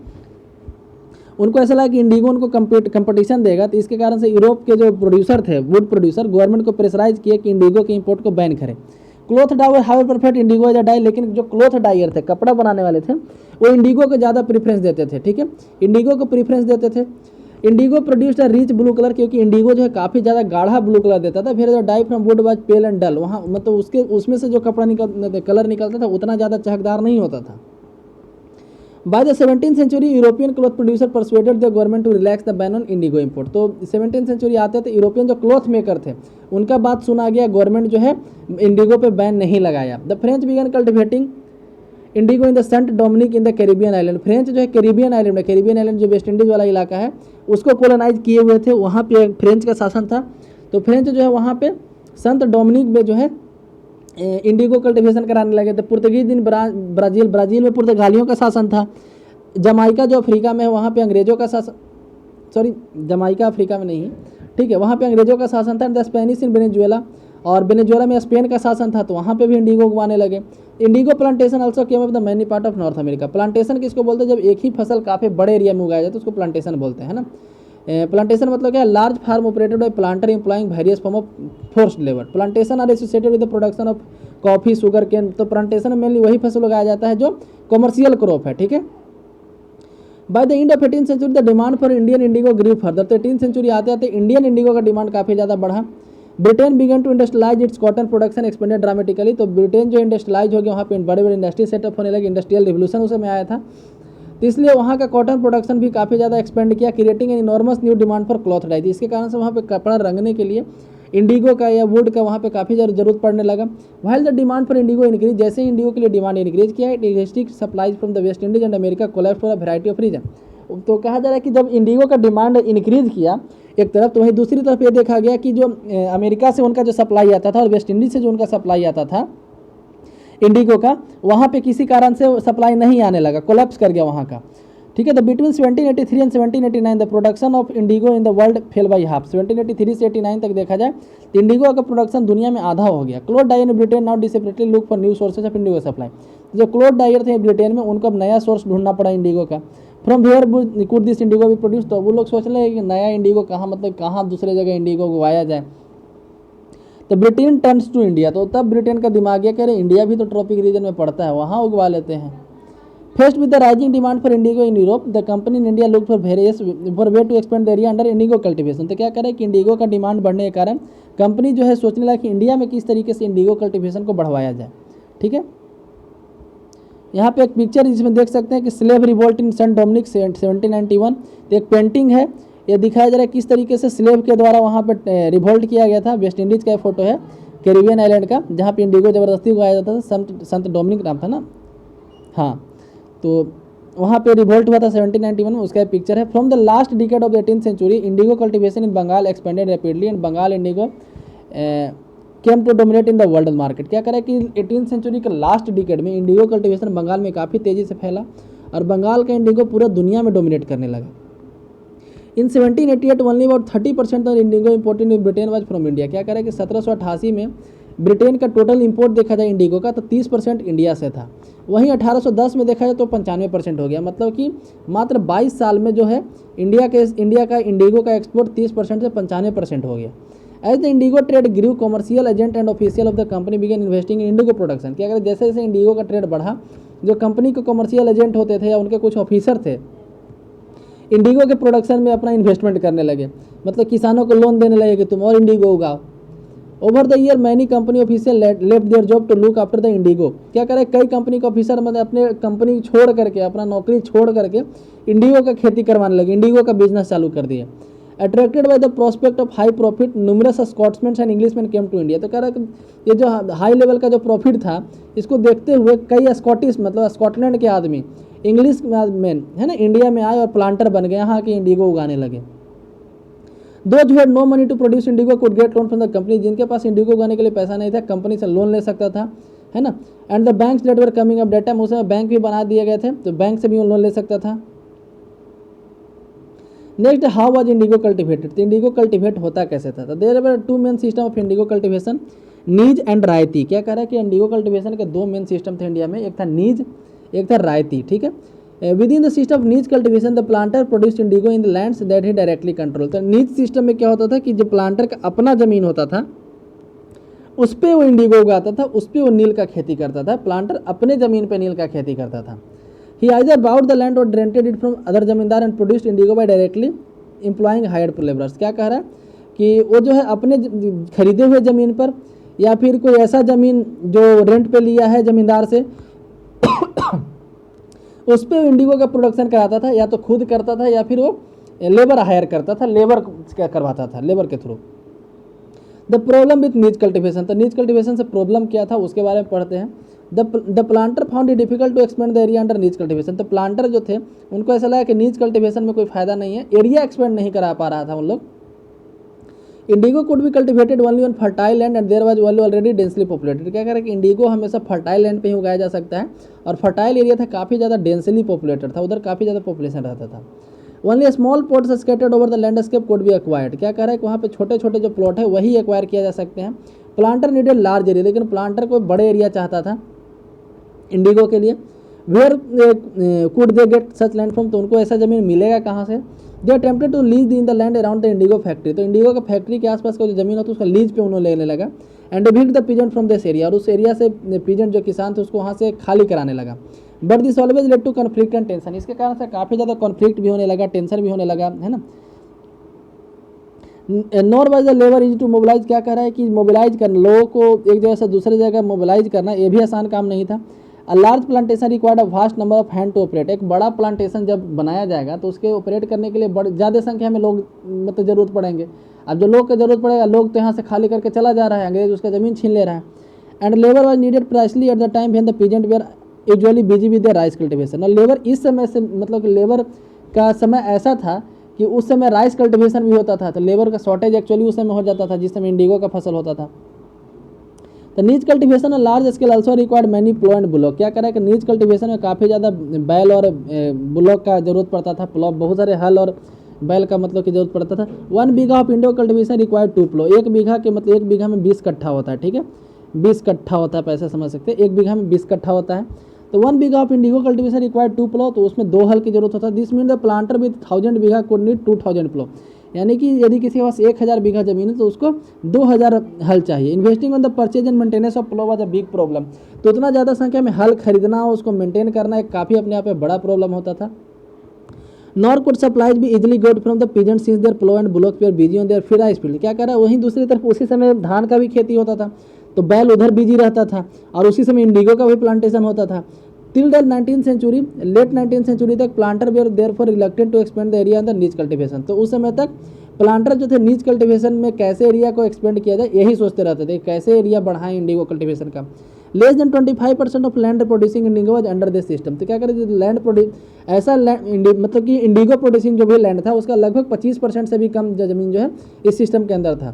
उनको ऐसा लगा कि इंडिगो उनको कंपटीशन देगा, तो इसके कारण से यूरोप के जो प्रोड्यूसर थे, वुड प्रोड्यूसर, गवर्नमेंट को प्रेशराइज किए कि इंडिगो के इंपोर्ट को बैन करें। Cloth dyer how perfect indigo as a dye, लेकिन जो क्लॉथ डायर थे, कपड़ा बनाने वाले थे, वो इंडिगो को ज़्यादा प्रीफरेंस देते थे, ठीक है, इंडिगो को प्रीफरेंस देते थे। Indigo produced rich blue colour, क्योंकि इंडिगो जो है काफ़ी ज़्यादा गाढ़ा ब्लू कलर देता था। फिर जो dye from woad was pale and dull, वहाँ मतलब उसमें से जो कपड़ा कलर निकलता था उतना ज़्यादा चहकदार नहीं होता था। By the 17th century European cloth producer persuaded the government to relax the ban on indigo import. तो 17th सेंचुरी आते थे, यूरोपियन जो क्लॉथ मेकर थे उनका बात सुना गया, गवर्नमेंट जो है इंडिगो पे बैन नहीं लगाया। The French began cultivating indigo in the Saint Dominic in the Caribbean island. French जो है कैरिबियन आइलैंड है, कैरिबियन आइलैंड जो वेस्ट इंडीज़ वाला इलाका है उसको कोलोनाइज किए हुए थे, वहाँ पे फ्रेंच का शासन था। तो फ्रेंच जो है वहाँ पे संत डोमिनिक में जो है इंडिगो कल्टिवेशन कराने लगे थे। पुर्तगीज इन ब्राज़ील में पुर्तगालियों का शासन था। जमाइका जो अफ्रीका में है वहाँ पे अंग्रेज़ों का शासन, सॉरी जमाइका अफ्रीका में नहीं है, ठीक है, वहाँ पे अंग्रेज़ों का शासन था। द स्पेनिश इन वेनेजुएला, और वेनेजुएला में स्पेन का शासन था, तो वहाँ पे भी इंडिगो उगवाने लगे। Indigo plantation also came up the many part of north America. Plantation किसको बोलते हैं, जब एक ही फसल काफ़ी बड़े एरिया में उगाया जाए तो उसको प्लांटेशन बोलते हैं ना। प्लांटेशन मतलब क्या है, large farm operated by planter employing various form of forced labour. Plantation are associated with the production of coffee, sugar cane. तो प्लांटेशन में मेनली वही फसल उगाया जाता है जो कॉमर्शियल क्रॉप है, ठीक है। By the end of 18th century the demand for Indian indigo grew further. तो 18th सेंचुरी आते आते इंडियन इंडिगो का डिमांड काफ़ी ज़्यादा बढ़ा। Britain began to industrialise its cotton production expanded dramatically. तो ब्रिटेन जो इंडस्ट्रियलाइज हो गया, वहाँ पे बड़े बड़े इंडस्ट्री सेटअप होने लगे, इंडस्ट्रियल रिवोल्यूशन उस समय आया था, तो इसलिए वहाँ का कॉटन प्रोडक्शन भी काफ़ी ज़्यादा एक्सपेंड किया, creating an enormous new demand for cloth dye. इसके कारण से वहाँ पे कपड़ा रंगने के लिए इंडिगो का या वुड का वहाँ पे काफ़ी ज़्यादा जरूरत पड़ने लगा। While the demand for indigo increase, जैसे इंडिगो के लिए डिमांड इंक्रीज किया, it restrict supplies from the West Indies and America collapse for a variety of reason. तो कहा जा रहा है कि जब इंडिगो का डिमांड इंक्रीज किया एक तरफ, तो वहीं दूसरी तरफ ये देखा गया कि जो अमेरिका से उनका जो सप्लाई आता था और वेस्ट इंडीज से जो उनका सप्लाई आता था इंडिगो का, वहाँ पे किसी कारण से सप्लाई नहीं आने लगा, कोलैप्स कर गया वहाँ का, ठीक है। तो between 1783 and 1789 the production of Indigo in the world fail by half. 1783 से 89 तक देखा जाए तो इंडिगो का प्रोडक्शन दुनिया में आधा हो गया। Cloth dyer in Britain now desperately look for new sources of indigo supply. जो क्लॉथ डायर थे ब्रिटेन में, उनको अब नया सोर्स ढूंढना पड़ा इंडिगो का। From where could this indigo be produce. तो वो लोग सोच रहे कि नया इंडिगो कहाँ, मतलब कहाँ दूसरे जगह इंडिगो उगाया जाए। तो ब्रिटेन टर्न्स टू इंडिया। तो तब ब्रिटेन का दिमाग ये कह रहे इंडिया भी तो ट्रॉपिक रीजन में पड़ता है, वहाँ उगवा लेते हैं। Faced with the rising demand for indigo in Europe the company in India look for way to expand the area under indigo cultivation. तो क्या करें कि इंडिगो का डिमांड बढ़ने के कारण कंपनी जो है सोचने लगा कि इंडिया में किस तरीके से इंडिगो कल्टिवेशन को बढ़वाया जाए, ठीक है। यहाँ पे एक पिक्चर जिसमें देख सकते हैं कि slave revolt in Saint Dominic 1791। तो एक पेंटिंग है, ये दिखाया जा रहा है किस तरीके से स्लेव के द्वारा वहाँ पे रिवोल्ट किया गया था। वेस्ट इंडीज़ का फोटो है, कैरिबियन आइलैंड का, जहाँ पे इंडिगो ज़बरदस्ती उगाया जाता था। संत डोमिनिक नाम था ना, हाँ। तो वहाँ पे रिवोल्ट हुआ था 1791 में, उसका पिक्चर है। From the last decade of the 18th century indigo cultivation in Bengal expanded rapidly and Bengal indigo came to dominate in the world market. क्या करें कि 18th सेंचुरी के लास्ट डिकेड में इंडिगो कल्टिवेशन बंगाल में काफ़ी तेज़ी से फैला और बंगाल का इंडिगो पूरा दुनिया में डोमिनेट करने लगा। इन 1788 only about 30% of Indigo imported in Britain was from India. क्या करें कि 1788 में ब्रिटेन का टोटल इंपोर्ट देखा जाए इंडिगो का तो 30% इंडिया से था। वहीं 1810 में देखा जाए तो 95% हो गया। मतलब कि मात्र 22 साल में जो है इंडिया का इंडिगो का एक्सपोर्ट 30% से 95% हो गया। As the indigo trade grew commercial agent and official of the company began investing in indigo production. क्या करें जैसे जैसे इंडिगो का ट्रेड बढ़ा, जो कंपनी के कमर्शियल एजेंट होते थे या उनके कुछ ऑफिसर थे, इंडिगो के प्रोडक्शन में अपना इन्वेस्टमेंट करने लगे। मतलब किसानों को लोन देने लगे कि तुम और इंडिगो उगाओ। Over the year many company official left their job to look after the indigo. क्या करें कई कंपनी के ऑफिसर मतलब अपने कंपनी छोड़ करके, अपना नौकरी छोड़ करके इंडिगो का खेती करवाने लगे, इंडिगो का बिजनेस चालू कर दिया। Attracted by the prospect of high profit numerous Scotsman and Englishman came to India. तो कह रहा है कि ये जो हाई लेवल का जो प्रॉफिट था, इसको देखते हुए कई स्कॉटिश मतलब स्कॉटलैंड के आदमी, इंग्लिश मैन है ना, इंडिया में आए और प्लांटर बन गए, यहाँ के इंडिगो उगाने लगे। Those who had no money to produce indigo could get loan from the company। जिनके पास इंडिगो उगाने के लिए पैसा नहीं था, कंपनी से लोन ले सकता था, है ना। And the banks that were coming up that time, उस समय बैंक भी बना दिए गए थे, तो बैंक से भी लोन ले सकता था। Next, how was indigo cultivated. तो इंडिगो कल्टिवेट होता कैसे था। तो there were two main system of indigo cultivation, nij and ryoti. क्या कह रहा है कि इंडिगो कल्टिवेशन के दो मेन सिस्टम थे इंडिया में, एक था नीज, एक था रायती, ठीक है। Within the system of knees cultivation the planter produced Indigo in the lands that he directly control. तो नीज सिस्टम में क्या होता था कि जो प्लांटर का अपना जमीन होता था उस पर वो इंडिगो उगाता था, उस पर वो नील का खेती करता था। प्लांटर अपने जमीन पे नील का खेती करता था। He either bought the land और rented it from other zamindar and produced indigo by directly employing hired labourers. क्या कह रहा है कि वो जो है अपने खरीदे हुए ज़मीन पर या फिर कोई ऐसा ज़मीन जो रेंट पे लिया है ज़मींदार से उस पर इंडिगो का प्रोडक्शन कराता था, या तो खुद करता था या फिर वो लेबर हायर करता था, लेबर करवाता था, लेबर के through. The problem with knees cultivation. तो नीज कल्टिवेशन से प्रॉब्लम क्या था उसके बारे में पढ़ते हैं। The planter found it difficult to expand the area under nij cultivation. तो प्लांटर जो थे उनको ऐसा लगा कि नीज कल्टिवेशन में कोई फायदा नहीं है, एरिया एक्सपेंड नहीं करा पा रहा था उन लोग। Indigo could be cultivated only on fertile land and there was already densely populated. क्या कह रहा है कि इंडिगो हमेशा फर्टाइल लैंड पे ही उगाया जा सकता है, और फर्टाइल एरिया था काफ़ी ज़्यादा डेंसली पॉपुलेटेड था, उधर काफ़ी ज़्यादा पॉपुलेशन रहता था। Only small plots scattered over the landscape could be acquired. क्या कह रहा है कि वहाँ पे छोटे छोटे जो प्लॉट है वही एक्वायर किया जा सकते हैं। प्लांटर नीडेड लार्ज एरिया, लेकिन प्लांटर को बड़े एरिया चाहता था इंडिगो के लिए। Where could they get such land from, तो उनको ऐसा ज़मीन मिलेगा कहाँ से। They attempted to lease in the land around the indigo factory. तो इंडिगो का फैक्ट्री के आसपास का जो जमीन होता है उसका लीज पे उन्होंने लेने लगा। And evict the peasant from this area, और उस एरिया से पीजेंट जो किसान थे उसको वहाँ से खाली कराने लगा। But this always led to conflict and tension. इसके कारण से काफ़ी ज़्यादा कॉन्फ्लिक्ट भी होने लगा, टेंशन भी होने लगा, है ना। Nor was the labour is to mobilise. क्या कह रहा है कि मोबिलाइज करना, लोगों को एक जगह से दूसरे जगह मोबिलाइज करना, ये भी आसान काम नहीं था। A large plantation required a vast number of hand to operate. एक बड़ा प्लांटेशन जब बनाया जाएगा तो उसके ऑपरेट करने के लिए बड़ी ज़्यादा संख्या में लोग मतलब ज़रूरत पड़ेंगे। अब जो लोग की ज़रूरत पड़ेगा, लोग तो यहाँ से खाली करके चला जा रहा है, अंग्रेज उसका ज़मीन छीन ले रहा है। And labour was needed precisely at the time when the peasant were usually busy with the rice cultivation. और लेबर इस समय से मतलब कि लेबर का समय ऐसा था कि उस समय राइस कल्टिवेशन भी होता था, तो लेबर का शॉर्टेज एक्चुअली उस समय हो जाता था जिस समय इंडिगो का फसल होता था। तो नीज कल्टिवेशन और large scale also required many plough and bullock. क्या कह रहा है कि नीज कल्टिवेशन में काफ़ी ज़्यादा बैल और ब्लॉक का जरूरत पड़ता था, प्लो, बहुत सारे हल और बैल का मतलब की जरूरत पड़ता था। 1 बीघा ऑफ इंडिगो कल्टिवेशन रिक्वायर्ड 2 प्लो। 1 बीघा के मतलब 1 बीघा में 20 कट्ठा होता है, ठीक है, 20 कट्ठा होता है, पैसे समझ सकते हैं, 1 बीघा में 20 कट्ठा होता है। तो 1 बीघा ऑफ इंडिगो कल्टिवेशन रिक्वायर्ड 2 प्लो, तो उसमें 2 हल की जरूरत होता है। This mean the planter with 1000 bigha could need 2000 प्लो। यानी कि यदि किसी के पास 1000 बीघा जमीन है तो उसको 2000 हल चाहिए। Investing on the purchase and maintenance of plough was a big problem. तो उतना ज़्यादा संख्या में हल खरीदना, उसको मेंटेन करना एक काफ़ी अपने आप में बड़ा प्रॉब्लम होता था। Nor could supplies be easily got from the peasant since their plough and bullock pair busy on their फिर राइस फील्ड। क्या कह रहा है, वहीं दूसरी तरफ उसी समय धान का भी खेती होता था, तो बैल उधर बिजी रहता था, और उसी समय इंडिगो का भी प्लांटेशन होता था। Till the 19th century, late 19th century तक planter were therefore reluctant to expand the area under nij cultivation. तो उस समय तक प्लांटर जो थे नीच कल्टिवेशन में कैसे एरिया को एक्सपेंड किया जाए यही सोचते रहते थे, कैसे एरिया बढ़ाएं इंडिगो कल्टिवेशन का। Less than 25% of land producing Indigo was under this system. तो क्या करें, लैंड ऐसा मतलब कि इंडिगो प्रोड्यूसिंग जो भी लैंड था उसका लगभग 25% से भी कम ज़मीन जो है इस सिस्टम के अंदर था।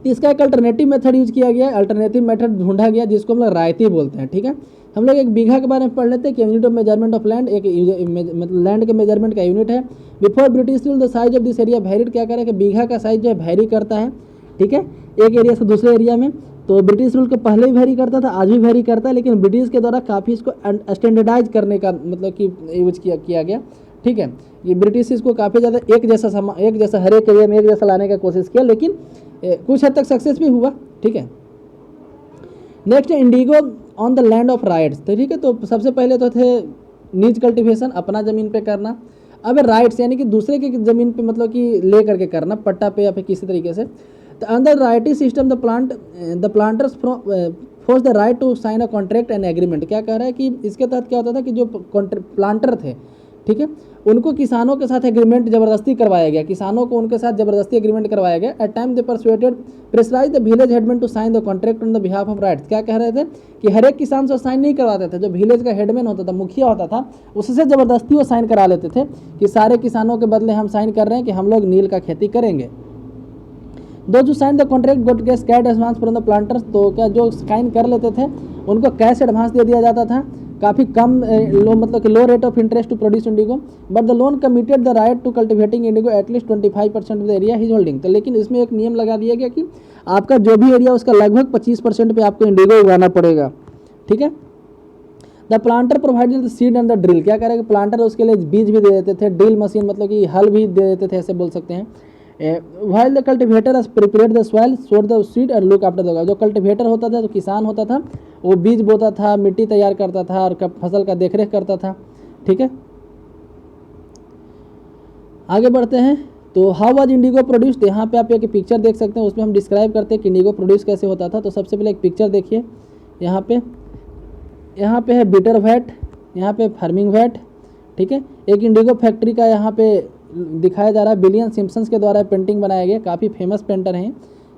तो इसका एक अल्टरनेटिव मेथड यूज किया गया, अल्टरनेटिव मेथड ढूंढा गया जिसको हम लोग रायती बोलते हैं। ठीक है, हम लोग एक बीघा के बारे में पढ़ लेते हैं कि unit of measurement of land, एक मतलब लैंड के मेजरमेंट का यूनिट है। Before British rule the size of this area varied. क्या करें कि बीघा का साइज जो है वेरी करता है। ठीक है, एक एरिया से दूसरे एरिया में। तो ब्रिटिश रूल के पहले भी वेरी करता था, आज भी वेरी करता है, लेकिन ब्रिटिश के द्वारा काफ़ी इसको स्टैंडर्डाइज करने का मतलब कि यूज किया गया। ठीक है, ये ब्रिटिश इसको काफ़ी ज़्यादा एक जैसा हर एक एरिया में एक जैसा लाने का कोशिश किया, लेकिन कुछ हद तक सक्सेस भी हुआ। ठीक है, next Indigo on the land of rights. तो ठीक है, तो सबसे पहले तो थे नीच कल्टिवेशन, अपना ज़मीन पे करना। अब राइट्स यानी कि दूसरे की ज़मीन पे मतलब कि ले करके करना, पट्टा पे या फिर किसी तरीके से। तो under ryoti system the planters force the right to sign a contract and agreement. क्या कह रहा है कि इसके तहत क्या होता था कि जो प्लांटर थे, ठीक है, उनको किसानों के साथ एग्रीमेंट ज़बरदस्ती करवाया गया, किसानों को उनके साथ ज़बरदस्ती एग्रीमेंट करवाया गया। At time they pressurise the village headman to sign the contract on the behalf of ryots. क्या कह रहे थे कि हर एक किसान से साइन नहीं करवाते थे, जो विलेज का हेडमैन होता था, मुखिया होता था, उससे ज़बरदस्ती वो साइन करा लेते थे कि सारे किसानों के बदले हम साइन कर रहे हैं कि हम लोग नील का खेती करेंगे। Those who sign the contract got cash advance from the planters. तो क्या जो साइन कर लेते थे उनको कैश एडवांस दे दिया जाता था, काफ़ी कम मतलब कि low rate of interest to produce indigo. But the loan committed the right to cultivating indigo at least 25% of the area his holding. तो लेकिन इसमें एक नियम लगा दिया गया कि आपका जो भी एरिया उसका लगभग 25% पे आपको इंडिगो उगाना पड़ेगा। ठीक है, the planter provided the seed and the drill. क्या करेगा, प्लांटर उसके लिए बीज भी दे देते थे, ड्रिल मशीन मतलब कि हल भी दे देते थे, ऐसे बोल सकते हैं। while the cultivator has prepared the soil, sowed the seed and look after the ground। जो कल्टिवेटर होता था, जो किसान होता था, वो बीज बोता था, मिट्टी तैयार करता था और फसल का देखरेख करता था। ठीक है, आगे बढ़ते हैं। तो हाउ वाज इंडिगो प्रोड्यूस्ड। यहाँ पे आप एक पिक्चर देख सकते हैं, उसमें हम डिस्क्राइब करते हैं कि इंडिगो प्रोड्यूस कैसे होता था। तो सबसे पहले एक पिक्चर देखिए, यहाँ पे है बीटर वैट, यहाँ पे फार्मिंग वैट। ठीक है, एक इंडिगो फैक्ट्री का यहाँ पे दिखाया जा रहा है, विलियम सिम्पसन के द्वारा पेंटिंग बनाया गया, काफ़ी फेमस पेंटर हैं,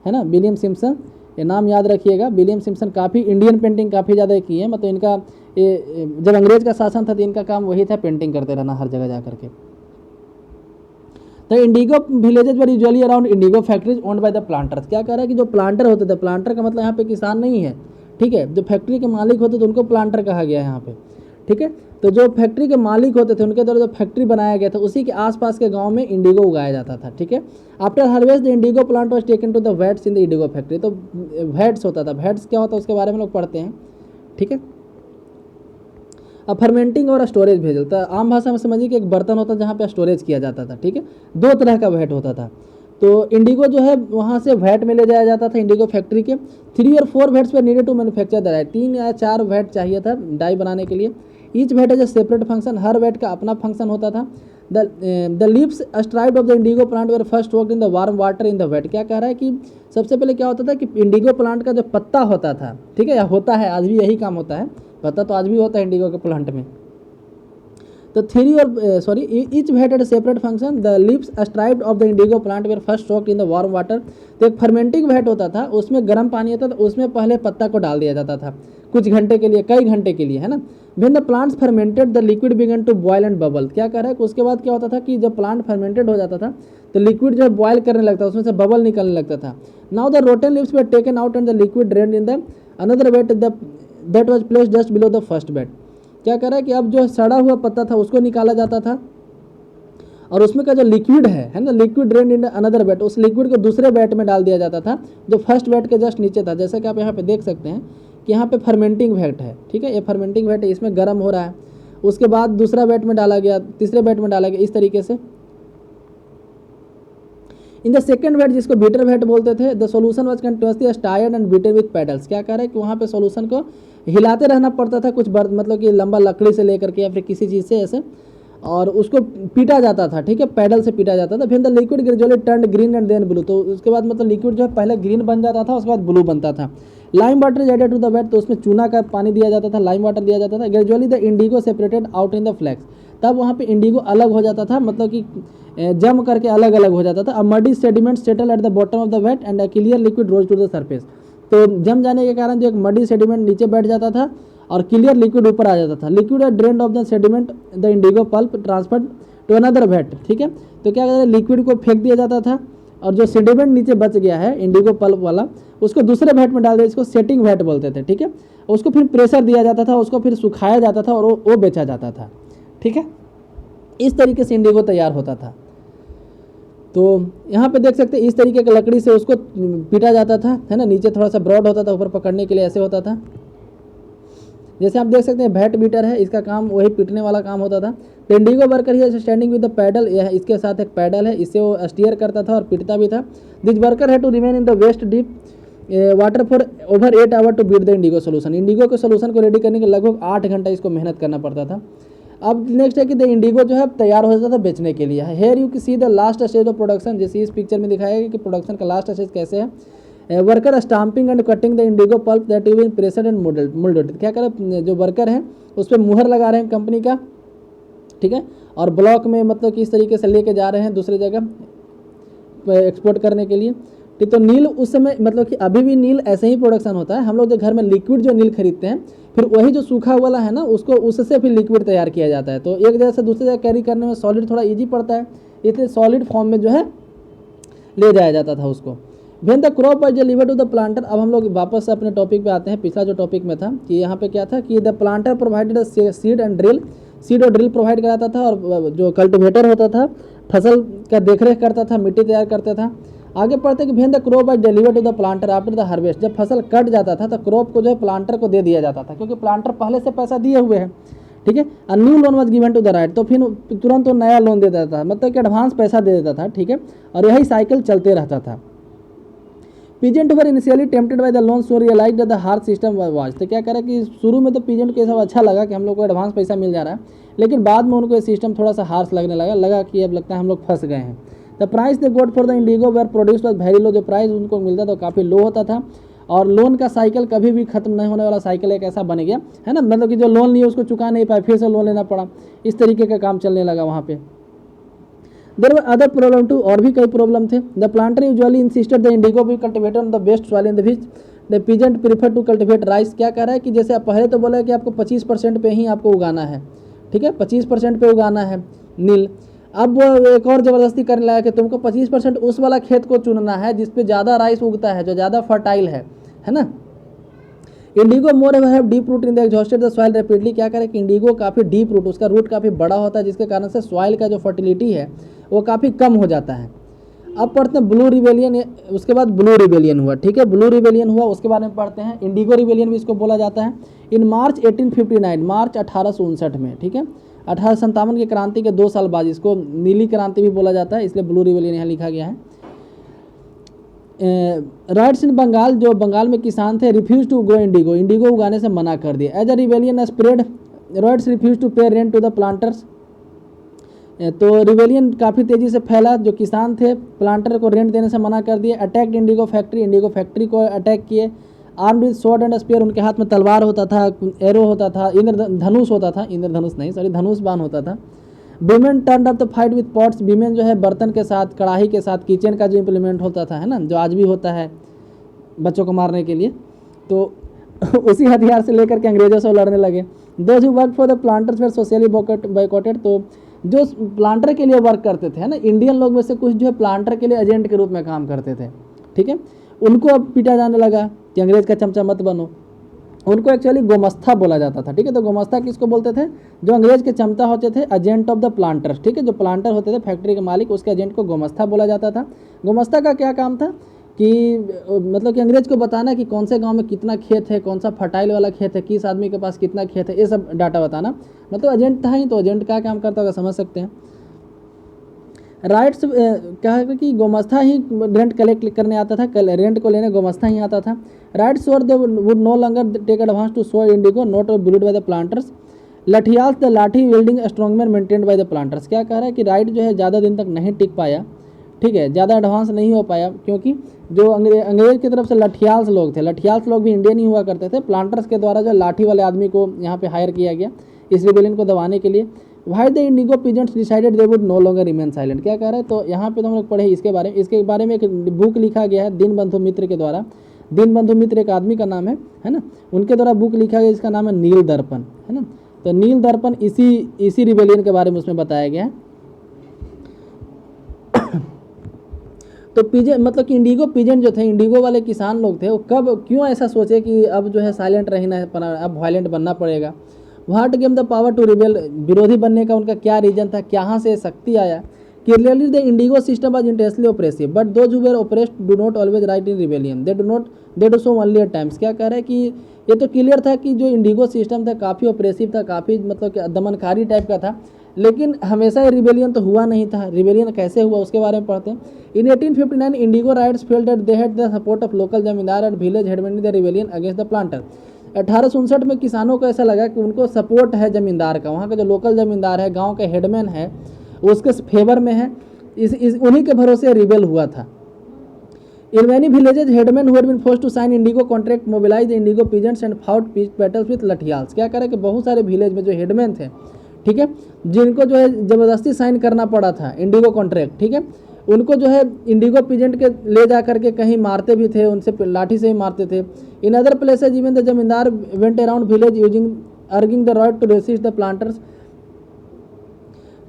है ना, विलियम सिम्पसन, ये नाम याद रखिएगा। विलियम सिम्पसन काफ़ी इंडियन पेंटिंग काफ़ी ज़्यादा की है, मतलब इनका जब अंग्रेज का शासन था तो इनका काम वही था, पेंटिंग करते रहना हर जगह जा करके। तो Indigo villages were usually around Indigo factories owned by the planters. क्या कह रहा है कि जो प्लांटर होते थे, प्लांटर का मतलब यहाँ पे किसान नहीं है, ठीक है, जो फैक्ट्री के मालिक होते थे उनको प्लांटर कहा गया है यहाँ पे। ठीक है, तो जो फैक्ट्री के मालिक होते थे उनके द्वारा जो फैक्ट्री बनाया गया था उसी के आसपास के गांव में इंडिगो उगाया जाता था। ठीक है, after harvest the indigo plant was taken to the vats in the indigo factory. तो वैट्स होता था, वैट्स क्या होता है उसके बारे में लोग पढ़ते हैं। ठीक है, अब फर्मेंटिंग और स्टोरेज भेजल, तो आम भाषा में समझिए कि एक बर्तन होता है जहाँ पे स्टोरेज किया जाता था। ठीक है, दो तरह का वैट होता था। तो इंडिगो जो है वहाँ से वैट में ले जाया जाता था इंडिगो फैक्ट्री के। 3 और 4 वैट्स पर needed to manufacture the dye. 3 या 4 वैट चाहिए था डाई बनाने के लिए। Each vat as a separate function, हर वैट का अपना फंक्शन होता था। The leaves stripped off the indigo plant were first worked in the warm water in the vat. क्या कह रहा है कि सबसे पहले क्या होता था कि इंडिगो प्लांट का जो पत्ता होता था, ठीक है, या होता है, आज भी यही काम होता है, पत्ता तो आज भी होता है इंडिगो के प्लांट में। तो each vat at separate function, the leaves stripped off the indigo plant were first soaked in the warm water. तो एक फर्मेंटिंग वैट होता था, उसमें गर्म पानी होता था, उसमें पहले पत्ता को डाल दिया जाता था कुछ घंटे के लिए, कई घंटे के लिए, है ना। When the plants fermented the liquid began to boil and bubble. क्या कह रहा है कि उसके बाद क्या होता था कि जब प्लांट फर्मेंटेड हो जाता था तो लिक्विड जो बॉयल करने लगता था, उसमें से बबल निकलने लगता था। Now the rotten leaves were taken out and the liquid drained in the another vat that was placed just below the first bed. क्या कह रहा है कि अब जो सड़ा हुआ पत्ता था उसको निकाला जाता था और उसमें का जो लिक्विड है ना, liquid drain in another bed, उस लिक्विड को दूसरे बेड में डाल दिया जाता था जो फर्स्ट बेड के जस्ट नीचे था। जैसे कि आप यहाँ पे देख सकते हैं कि यहाँ पे फर्मेंटिंग वेट है, ठीक है, ये फर्मेंटिंग वेट है, इसमें गर्म हो रहा है, उसके बाद दूसरा बेड में डाला गया, तीसरे बेड में डाला गया, इस तरीके से। इन द सेकंड वेट, जिसको बीटर वेट बोलते थे, the solution was continuously stirred and beated with paddles. क्या कह रहा है कि वहाँ पे सॉल्यूशन को हिलाते रहना पड़ता था, कुछ मतलब कि लंबा लकड़ी से लेकर के या फिर किसी चीज़ से ऐसे, और उसको पीटा जाता था, ठीक है, पैडल से पीटा जाता था। फिर the liquid gradually turn green and then blue. तो उसके बाद मतलब लिक्विड जो है पहले ग्रीन बन जाता था, उसके बाद ब्लू बनता था। Lime water is added to the vat, तो उसमें चूना का पानी दिया जाता था, लाइम वाटर दिया जाता था। Gradually the indigo separated out in the flakes. तब वहाँ पे इंडिगो अलग हो जाता था, मतलब कि जम करके अलग अलग हो जाता था। अब muddy sediment settle at the bottom of the vat and clear liquid rose to the surface. तो जम जाने के कारण जो एक मडी सेडिमेंट नीचे बैठ जाता था और क्लियर लिक्विड ऊपर आ जाता था। Liquid drain off the sediment the indigo pulp transfer to another vat, ठीक है। तो क्या कहते हैं, लिक्विड को फेंक दिया जाता था और जो सेडिमेंट नीचे बच गया है इंडिगो पल्प वाला, उसको दूसरे वैट में डाल दिया, इसको सेटिंग वैट बोलते थे, ठीक है। उसको फिर प्रेशर दिया जाता था, उसको फिर सुखाया जाता था और वो बेचा जाता था, ठीक है। इस तरीके से इंडिगो तैयार होता था। तो यहाँ पे देख सकते हैं इस तरीके की लकड़ी से उसको पीटा जाता था, है ना, नीचे थोड़ा सा ब्रॉड होता था, ऊपर पकड़ने के लिए ऐसे होता था। जैसे आप देख सकते हैं वैट बीटर है, इसका काम वही पीटने वाला काम होता था। तो indigo worker he standing with the paddle, यह इसके साथ एक पैडल है, इससे वो स्टीयर करता था और पीटता भी था। This worker has to remain in the waist deep water for over 8 hour to beat the indigo solution. Indigo के सोल्यूशन को रेडी करने के लगभग 8 घंटा इसको मेहनत करना पड़ता था। अब नेक्स्ट है कि द इंडिगो जो है तैयार हो जाता था बेचने के लिए। Here you see the last stage of production, जैसे इस पिक्चर में दिखाया गया कि प्रोडक्शन का लास्ट स्टेज कैसे है। Worker stamping and cutting the indigo pulp that you in pressure and moulded. क्या करें, जो वर्कर हैं उस पर मुहर लगा रहे हैं कंपनी का, ठीक है, और ब्लॉक में मतलब कि इस तरीके से लेके जा रहे हैं दूसरी जगह एक्सपोर्ट करने के लिए, ठीक। तो नील उस समय मतलब कि अभी भी नील ऐसे ही प्रोडक्शन होता है। हम लोग जो घर में लिक्विड जो नील खरीदते हैं, फिर वही जो सूखा वाला है ना, उसको उससे फिर लिक्विड तैयार किया जाता है। तो एक जगह से दूसरी जगह कैरी करने में सॉलिड थोड़ा ईजी पड़ता है, इसलिए सॉलिड फॉर्म में जो है ले जाया जाता था उसको। When the crop was delivered to the planter, अब हम लोग वापस से अपने टॉपिक पे आते हैं। पिछला जो टॉपिक में था कि यहाँ पे क्या था कि the planter provided seed and drill, seed और ड्रिल प्रोवाइड कराता था, और जो कल्टिवेटर होता था फसल का देखरेख करता था, मिट्टी तैयार करता था। आगे पढ़ते कि when the crop was delivered to the planter after the harvest, जब फसल कट जाता था तो क्रॉप को जो है प्लांटर को दे दिया जाता था, क्योंकि प्लांटर पहले से पैसा दिए हुए हैं, ठीक है। A new loan was given to the ryot, तो फिर तुरंत वो नया लोन दे देता था, मतलब कि एडवांस पैसा दे देता था, ठीक है। और यही साइकिल चलते रहता था। Peasant were initially tempted by the loan so realised the hard system was, तो क्या करा कि शुरू में तो पीजेंट को ये सब अच्छा लगा कि हम लोग को एडवांस पैसा मिल जा रहा है, लेकिन बाद में उनको ये सिस्टम थोड़ा सा हार्श लगने लगा कि अब लगता है हम लोग फंस गए हैं। The price they got for the indigo where produce was very low, जो प्राइस उनको मिलता था काफ़ी लो होता था। और लोन का साइकिल कभी भी खत्म नहीं होने वाला साइकिल एक ऐसा बन गया है ना, मतलब कि जो लोन लिए उसको चुका नहीं पाए, फिर से लोन लेना पड़ा, इस तरीके का काम चलने लगा वहाँ पे। There were other problem too, और भी कई प्रॉब्लम थे। The planter usually insisted the indigo be cultivated on the best soil in the which the peasant prefer to cultivate rice. क्या कह रहा है कि जैसे आप पहले तो बोला कि आपको 25% पे ही आपको उगाना है, ठीक है, 25% पे उगाना है नील। अब वो एक और ज़बरदस्ती करने लगा कि तुमको 25% उस वाला खेत को चुनना है जिसपे ज़्यादा राइस उगता है, जो ज़्यादा फर्टाइल है ना। Indigo more ever have deep root in the exhausted the soil rapidly. क्या करें कि इंडिगो काफ़ी डीप रूट, उसका रूट काफ़ी बड़ा होता है, जिसके कारण से सॉइल का जो फर्टिलिटी है वो काफ़ी कम हो जाता है। अब पढ़ते हैं ब्लू रिवेलियन, उसके बाद ब्लू रिवेलियन हुआ, ठीक है, ब्लू रिवेलियन हुआ, उसके बारे में पढ़ते हैं। इंडिगो रिवेलियन भी इसको बोला जाता है। इन मार्च 1859, मार्च 1859 में, ठीक है, 1857 की क्रांति के 2 साल बाद इसको नीली क्रांति भी बोला जाता है, इसलिए ब्लू रिवेलियन यहाँ लिखा गया है। राइट्स इन बंगाल, जो बंगाल में किसान थे, refuse to grow indigo, indigo उगाने से मना कर दिया। As a rebellion spread, ryots refuse to pay rent to the planters. तो रिवेलियन काफ़ी तेज़ी से फैला, जो किसान थे प्लांटर को रेंट देने से मना कर दिए। Attacked indigo factory, indigo factory को अटैक किए। Armed with sword and spear, उनके हाथ में तलवार होता था, एरो होता था, इंद्रधनुष होता था, इंद्रधनुष नहीं सॉरी धनुष बाण होता था। Women turn up the fight with pots, women जो है बर्तन के साथ, कढ़ाई के साथ, किचन का जो इम्प्लीमेंट होता था, है ना, जो आज भी होता है बच्चों को मारने के लिए, तो उसी हथियार से लेकर के अंग्रेजों से लड़ने लगे। Those who work for the planters were socially boycotted, तो जो प्लांटर के लिए वर्क करते थे, है ना, इंडियन लोग में से कुछ जो है प्लांटर के लिए एजेंट के रूप में काम करते थे, ठीक है, उनको अब पीटा जाने लगा कि अंग्रेज का चमचा मत बनो। उनको एक्चुअली गोमस्ता बोला जाता था, ठीक है। तो गोमस्ता किसको बोलते थे, जो अंग्रेज के चमचा होते थे, एजेंट ऑफ द प्लांटर्स, ठीक है, जो प्लांटर होते थे फैक्ट्री के मालिक, उसके एजेंट को गोमस्ता बोला जाता था। गोमस्ता का क्या काम था कि मतलब कि अंग्रेज को बताना कि कौन से गांव में कितना खेत है, कौन सा फर्टाइल वाला खेत है, किस आदमी के पास कितना खेत है, ये सब डाटा बताना, मतलब एजेंट था ही। तो एजेंट क्या काम करता होगा समझ सकते हैं। राइट्स क्या है कि गोमस्ता ही रेंट कलेक्ट करने आता था, रेंट को लेने गोमस्ता ही आता था। राइट्स और they would no longer take advance to sow indigo not build by the planters. Lathiyals, the lathi wielding strongman maintained by the planters. क्या कह रहा है कि राइट जो है ज़्यादा दिन तक नहीं टिक पाया, ठीक है, ज़्यादा एडवांस नहीं हो पाया, क्योंकि जो अंग्रेज की तरफ से लठियाल्स लोग थे, लठियाल्स लोग भी इंडियन ही हुआ करते थे, प्लांटर्स के द्वारा जो लाठी वाले आदमी को यहाँ पे हायर किया गया इस रिबेलियन को दबाने के लिए। Why the Indigo peasants decided they would no longer remain silent. क्या कह रहे हैं, तो यहाँ पे तो हम लोग पढ़े इसके बारे में एक बुक लिखा गया है दीनबंधु मित्र के द्वारा। दीनबंधु मित्र एक आदमी का नाम है ना, उनके द्वारा बुक लिखा गया, इसका नाम है नील दर्पण, है ना। तो नील दर्पण इसी रिबेलियन के बारे में उसमें बताया गया है। तो मतलब कि इंडिगो पिजेंट जो थे, इंडिगो वाले किसान लोग थे, वो कब क्यों ऐसा सोचे कि अब जो है साइलेंट रहना है, अब वायलेंट बनना पड़ेगा। What gave the power to rebel, विरोधी बनने का उनका क्या रीजन था, कहाँ से शक्ति आया। Clearly the indigo system was intensely oppressive but those who were oppressed do not always rise in rebellion, they do so only at times. क्या कह रहे हैं कि ये तो क्लियर था कि जो इंडिगो सिस्टम था काफ़ी ऑपरेसिव था, काफ़ी मतलब कि दमनकारी टाइप का था, लेकिन हमेशा ये रिबेलियन तो हुआ नहीं था। रिबेलियन कैसे हुआ उसके बारे में पढ़ते हैं। In 1859 indigo ryots felt that they had the support of local zamindar and village headman in the rebellion against the planter. 1859 में किसानों को ऐसा लगा कि उनको सपोर्ट है जमींदार का, वहाँ का जो लोकल जमींदार है, गांव के हेडमैन है, उसके फेवर में है, उन्हीं के भरोसे रिबेल हुआ था। In many villages headman who had been forced to sign indigo contract mobilize indigo peasants and fought pitched battles with lathiyals. क्या करें कि बहुत सारे विलेज में जो हेडमैन थे, ठीक है, जिनको जो है ज़बरदस्ती साइन करना पड़ा था इंडिगो कॉन्ट्रैक्ट, ठीक है, उनको जो है इंडिगो पीजेंट के ले जा करके कहीं मारते भी थे, उनसे लाठी से ही मारते थे। In other places even the zamindar went around village using urging the right to resist the planters.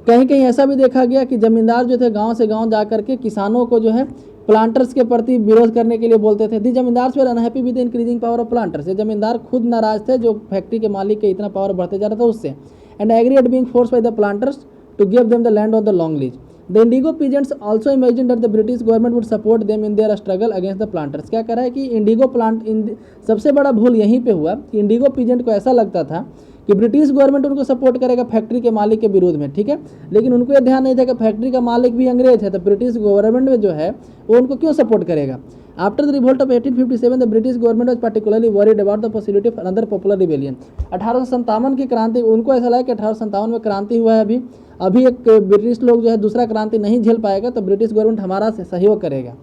कहीं कहीं ऐसा भी देखा गया कि जमींदार जो थे गांव से गांव जा करके किसानों को जो है प्लांटर्स के प्रति विरोध करने के लिए बोलते थे। The zamindar were unhappy with increasing power of planters, ये जमींदार खुद नाराज थे जो फैक्ट्री के मालिक के इतना पावर बढ़ते जा रहा था उससे। And angry at being forced by the planters to give them the land on the long lease. The indigo peasants also imagine that the British government would support them in their struggle against the planters. क्या कह रहा है कि Indigo plant सबसे बड़ा भूल यहीं पे हुआ कि इंडिगो पीजेंट को ऐसा लगता था कि ब्रिटिश गवर्नमेंट उनको सपोर्ट करेगा फैक्ट्री के मालिक के विरोध में, ठीक है, लेकिन उनको ये ध्यान नहीं था कि फैक्ट्री का मालिक भी अंग्रेज है, तो ब्रिटिश गवर्नमेंट में जो है वो उनको क्यों सपोर्ट करेगा। After the revolt of 1857 the British government was particularly worried about the possibility of another popular rebellion. 1857 की क्रांति, उनको ऐसा लगा कि 1857 में क्रांति हुआ है, अभी एक ब्रिटिश लोग जो है दूसरा क्रांति नहीं झेल पाएगा, तो ब्रिटिश गवर्नमेंट हमारा सहयोग करेगा।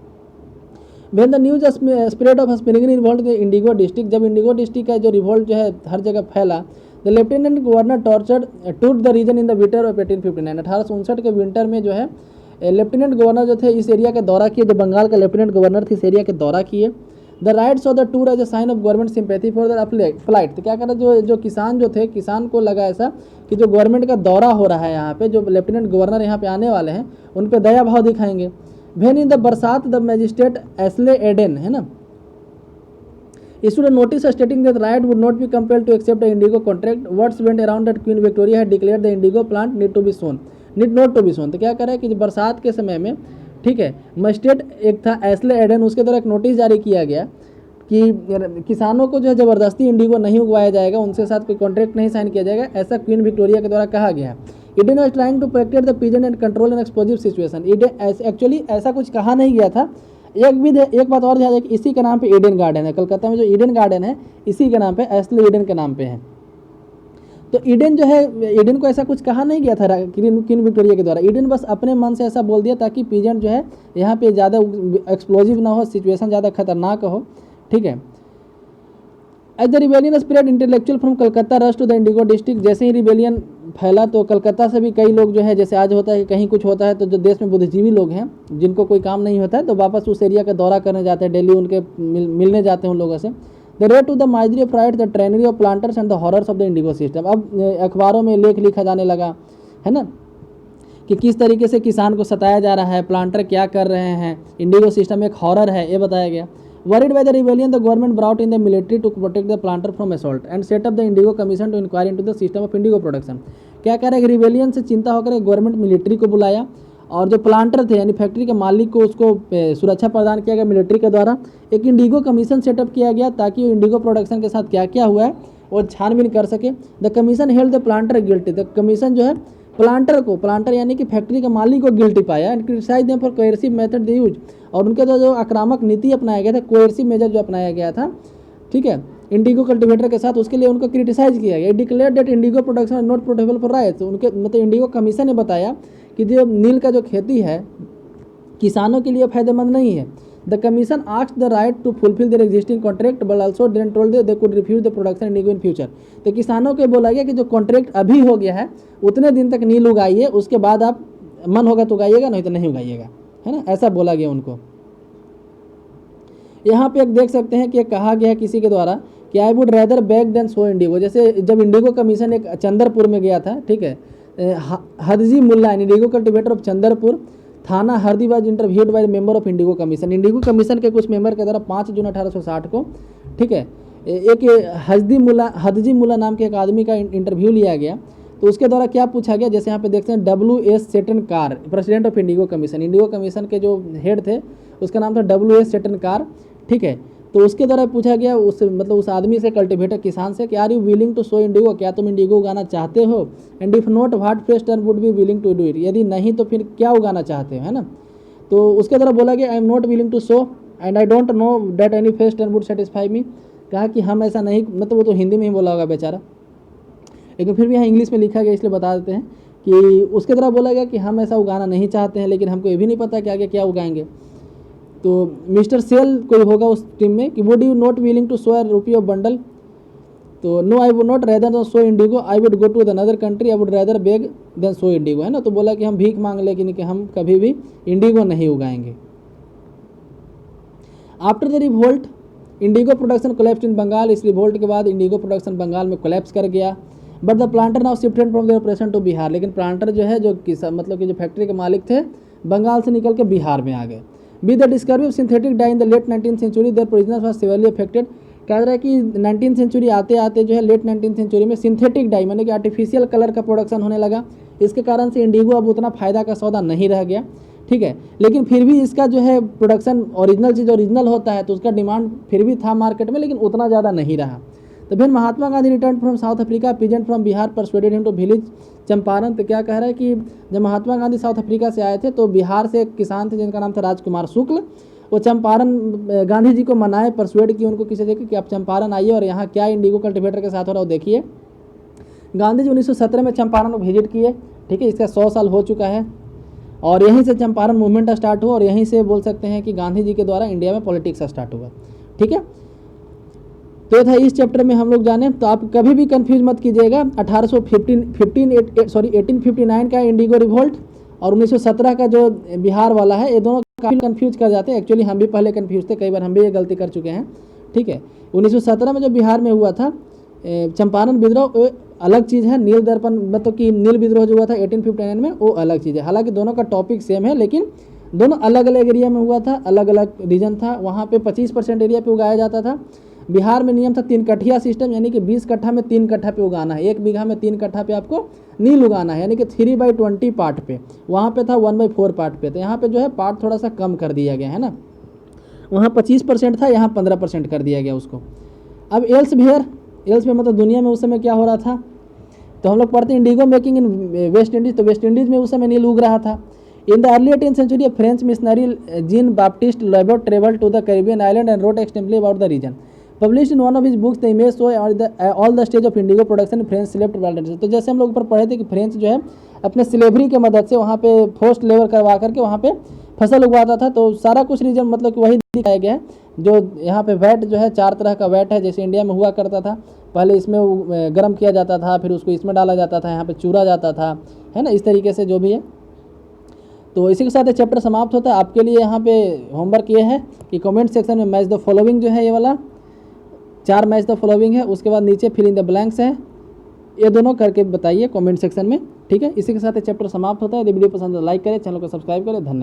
When the news spread of Springing revolt in indigo district, जब इंडिगो डिस्ट्रिक्ट का जो रिवोल्ट जो है हर जगह फैला, the lieutenant governor tour the region in the winter of 1859। 1859 के विंटर में जो है लेफ्टिनेंट गवर्नर जो थे इस एरिया का दौरा किए, जो बंगाल का लेफ्टिनेंट गवर्नर थे इस एरिया के दौरा किए। The ryots of the tour as a sign of government sympathy for the flight. तो क्या करा, जो किसान जो थे, किसान को लगा ऐसा कि जो गवर्नमेंट का दौरा हो रहा है यहाँ पे, जो लेफ्टिनेंट गवर्नर यहाँ पे आने वाले हैं, उन पर दया भाव दिखाएंगे। वेन इन द बरसात द मजिस्ट्रेट एस्ले एडेन, है ना, issued a notice stating that riot would not be compelled to accept the indigo contract. Words went around that Queen Victoria had declared the indigo plant need not to be sown। तो क्या कर रहा है कि बरसात के समय में, ठीक है, मजिस्ट्रेट एक था एस्ले एडन, उसके द्वारा एक नोटिस जारी किया गया कि किसानों को जो है ज़बरदस्ती इंडिगो नहीं उगवाया जाएगा, उनके साथ कोई कॉन्ट्रैक्ट नहीं साइन किया जाएगा, ऐसा क्वीन विक्टोरिया के द्वारा कहा गया है। Eden was trying to protect the peasant and control an explosive situation. Actually ऐसा कुछ कहा नहीं गया था। एक बात और ध्यान है कि इसी के नाम पे ईडन गार्डन है, कलकत्ता में जो ईडन गार्डन है इसी के नाम पे, एस्ले ईडन के नाम पे है। तो ईडन जो है, ईडन को ऐसा कुछ कहा नहीं गया था क्वीन विक्टोरिया के द्वारा। ईडन बस अपने मन से ऐसा बोल दिया ताकि पीजेंट जो है यहाँ पे ज़्यादा एक्सप्लोजिव ना हो, सिचुएशन ज़्यादा खतरनाक हो, ठीक है। As the rebellion spread intellectual from Calcutta rush to the indigo district. जैसे ही रिबेलियन फैला तो कलकत्ता से भी कई लोग जो है, जैसे आज होता है कि कहीं कुछ होता है तो जो देश में बुद्धिजीवी लोग हैं जिनको कोई काम नहीं होता है तो वापस उस एरिया का दौरा करने जाते हैं, दिल्ली उनके मिलने जाते हैं उन लोगों से। The rate to the misery of ryot the tyranny of planters and the horrors of the indigo system. अब अखबारों में लेख लिखा जाने लगा, है ना, कि किस तरीके से किसान को सताया जा रहा है, प्लांटर क्या कर रहे हैं, इंडिगो सिस्टम एक हॉरर है, ये बताया गया। Worried by the rebellion, the government brought in the military to protect the planter from assault and set up the Indigo Commission to inquire into the system of indigo production। क्या कह रहे हैं, rebellion से चिंता होकर government military को बुलाया और जो प्लांटर थे यानी फैक्ट्री के मालिक को उसको सुरक्षा प्रदान किया गया मिलिट्री के द्वारा। एक इंडिगो कमीशन सेटअप किया गया ताकि वो इंडिगो प्रोडक्शन के साथ क्या क्या हुआ है वो छानबीन कर सके। The commission held the planter guilty. The commission जो है प्लांटर यानी कि फैक्ट्री के मालिक को गिल्टी पाया and criticise them for coercive method they use. और उनके द्वारा जो आक्रामक नीति अपनाया गया था, कोएर्सिव मेजर जो अपनाया गया था, ठीक है, इंडिगो कल्टीवेटर के साथ, उसके लिए उनको क्रिटिसाइज किया गया। Declare that indigo production not profitable for ryots. उनके मतलब इंडिगो कमीशन ने बताया कि जो नील का जो खेती है किसानों के लिए फायदेमंद नहीं है। The commission asked the right to fulfil their existing contract but also then told they could refuse the production indigo in future. तो किसानों को बोला गया कि जो कॉन्ट्रैक्ट अभी हो गया है उतने दिन तक नील उगाइए, उसके बाद आप मन होगा तो उगाइएगा, नहीं तो नहीं उगाइएगा, है ना, ऐसा बोला गया उनको। यहाँ पे एक देख सकते हैं कि कहा गया है किसी के द्वारा कि I would rather beg than sow indigo. जैसे जब इंडिगो कमीशन एक चंदरपुर में गया था, ठीक है, Hadji Mulla indigo cultivator of Chandarpur thana हरदीबाज interviewed by member of Indigo commission. Indigo commission के कुछ मेंबर के द्वारा 5 जून 1860 को, ठीक है, एक हदजी मुल्ला नाम के एक आदमी का इंटरव्यू लिया गया। तो उसके द्वारा क्या पूछा गया, जैसे यहाँ पे देखते हैं WS Seton Karr, president of Indigo commission. Indigo commission के जो हेड थे उसका नाम था WS सेटन कार, ठीक है। तो उसके द्वारा पूछा गया उस उस आदमी से, कल्टिवेटर किसान से, कि are you willing to sow indigo, क्या तुम इंडिगो उगाना चाहते हो, and if not what fresh turn would be willing to do it, यदि नहीं तो फिर क्या उगाना चाहते हो, है ना। तो उसके द्वारा बोला गया I am not willing to sow and I don't know that any fresh turn would satisfy me. कहा कि हम ऐसा नहीं, मतलब वो तो हिंदी में ही बोला होगा बेचारा, लेकिन फिर भी यहाँ इंग्लिश में लिखा गया इसलिए बता देते हैं कि उसके द्वारा बोला गया कि हम ऐसा उगाना नहीं चाहते हैं, लेकिन हमको ये भी नहीं पता कि आगे क्या उगाएंगे। तो मिस्टर सेल कोई होगा उस टीम में कि would you not willing to sow rupee of bundle, तो no I would not rather than sow indigo, I would go to the another country, I would rather beg than sow indigo, है ना। तो बोला कि हम भीख मांग, लेकिन कि हम कभी भी इंडिगो नहीं उगाएंगे। After the revolt indigo production collapsed in Bengal. इस रिवोल्ट के बाद इंडिगो प्रोडक्शन बंगाल में कोलैप्स कर गया। But the planter now shifted from their operation to Bihar. लेकिन प्लांटर जो है, जो मतलब कि जो फैक्ट्री के मालिक थे, बंगाल से निकल के बिहार में आ गए। With the discovery of synthetic dye in the late 19th century their provisions was severely affected. कह रहा है कि 19th सेंचुरी आते आते जो है, लेट 19th सेंचुरी में सिंथेटिक डाई माने कि आर्टिफिशियल कलर का प्रोडक्शन होने लगा। इसके कारण से इंडिगो अब उतना फायदा का सौदा नहीं रह गया, ठीक है। लेकिन फिर भी इसका जो है प्रोडक्शन, ओरिजिनल चीज़ ओरिजिनल होता है तो उसका डिमांड फिर भी था मार्केट में, लेकिन उतना ज़्यादा नहीं रहा। तो फिर Mahatma Gandhi return from South Africa, peasant from Bihar persuaded him to village Champaran. तो क्या कह रहा है कि जब महात्मा गांधी साउथ अफ्रीका से आए थे तो बिहार से एक किसान थे जिनका नाम था राजकुमार शुक्ल, वो चंपारण गांधी जी को मनाए, परसुएड किए उनको किसी जगह कि आप चंपारण आइए और यहाँ क्या इंडिगो कल्टिवेटर के साथ हो रहा हो देखिए। गांधी जी 1917 में चंपारण को विजिट किए, ठीक है, इसका 100 साल हो चुका है, और यहीं से चंपारण मूवमेंट स्टार्ट हुआ और यहीं से बोल सकते हैं कि गांधी जी के द्वारा इंडिया में पॉलिटिक्स स्टार्ट हुआ, ठीक है। तो था इस चैप्टर में हम लोग जाने। तो आप कभी भी कंफ्यूज मत कीजिएगा, 1859 का इंडिगो रिवोल्ट और 1917 का जो बिहार वाला है, ये दोनों काफ़ी कंफ्यूज कर जाते हैं। एक्चुअली हम भी पहले कंफ्यूज थे, कई बार हम भी ये गलती कर चुके हैं, ठीक है। 1917 में जो बिहार में हुआ था चंपारण विद्रोह, अलग चीज़ है। नील दर्पण, मतलब कि नील विद्रोह जो हुआ था 1859 में, वो अलग चीज़ है। हालांकि दोनों का टॉपिक सेम है, लेकिन दोनों अलग अलग एरिया में हुआ था, अलग अलग रीजन था। वहाँ पे 25% एरिया पे उगाया जाता था। बिहार में नियम था 3 कट्ठिया सिस्टम, यानी कि 20 कट्ठा में 3 कट्ठा पे उगाना है, 1 बीघा में 3 कट्ठा पे आपको नील उगाना है, यानी कि 3/20 पार्ट पे। वहाँ पे था 1/4 पार्ट पे। तो यहाँ पे जो है पार्ट थोड़ा सा कम कर दिया गया है ना, वहाँ 25% था, यहाँ 15% कर दिया गया उसको। अब एल्स में मतलब दुनिया में उस समय क्या हो रहा था, तो हम लोग पढ़ते हैं indigo making in West Indies. तो वेस्ट इंडीज़ में उस समय नील उग रहा था। In the early 18th century French missionary Jean Baptiste Labat travel to the Caribbean island and wrote extensively about the region. Published in one of his books the image show all the stage of indigo production French slaved world. तो जैसे हम लोग ऊपर पढ़े थे कि French जो है अपने स्लेवरी के मदद से वहाँ पे फोर्स्ड लेबर करवा करके वहाँ पे फसल उगवाता था। तो सारा कुछ रीजन मतलब कि वही दिखाया गया है। जो यहाँ पे वैट जो है 4 तरह का वैट है, जैसे इंडिया में हुआ करता था। पहले इसमें गर्म किया जाता था, फिर उसको इसमें डाला जाता था, यहाँ पे चूरा जाता था, है ना, इस तरीके से जो भी है। तो इसी के साथ ये चैप्टर समाप्त होता है। आपके लिए यहाँ पे होमवर्क ये है कि कमेंट सेक्शन में मैच द फॉलोइंग जो है, ये वाला 4 मैच द फॉलोइंग है, उसके बाद नीचे फिल इन द ब्लैंक्स है, ये दोनों करके बताइए कमेंट सेक्शन में, ठीक है। इसी के साथ ये चैप्टर समाप्त होता है। यदि वीडियो पसंद है तो लाइक करें, चैनल को सब्सक्राइब करें। धन्यवाद।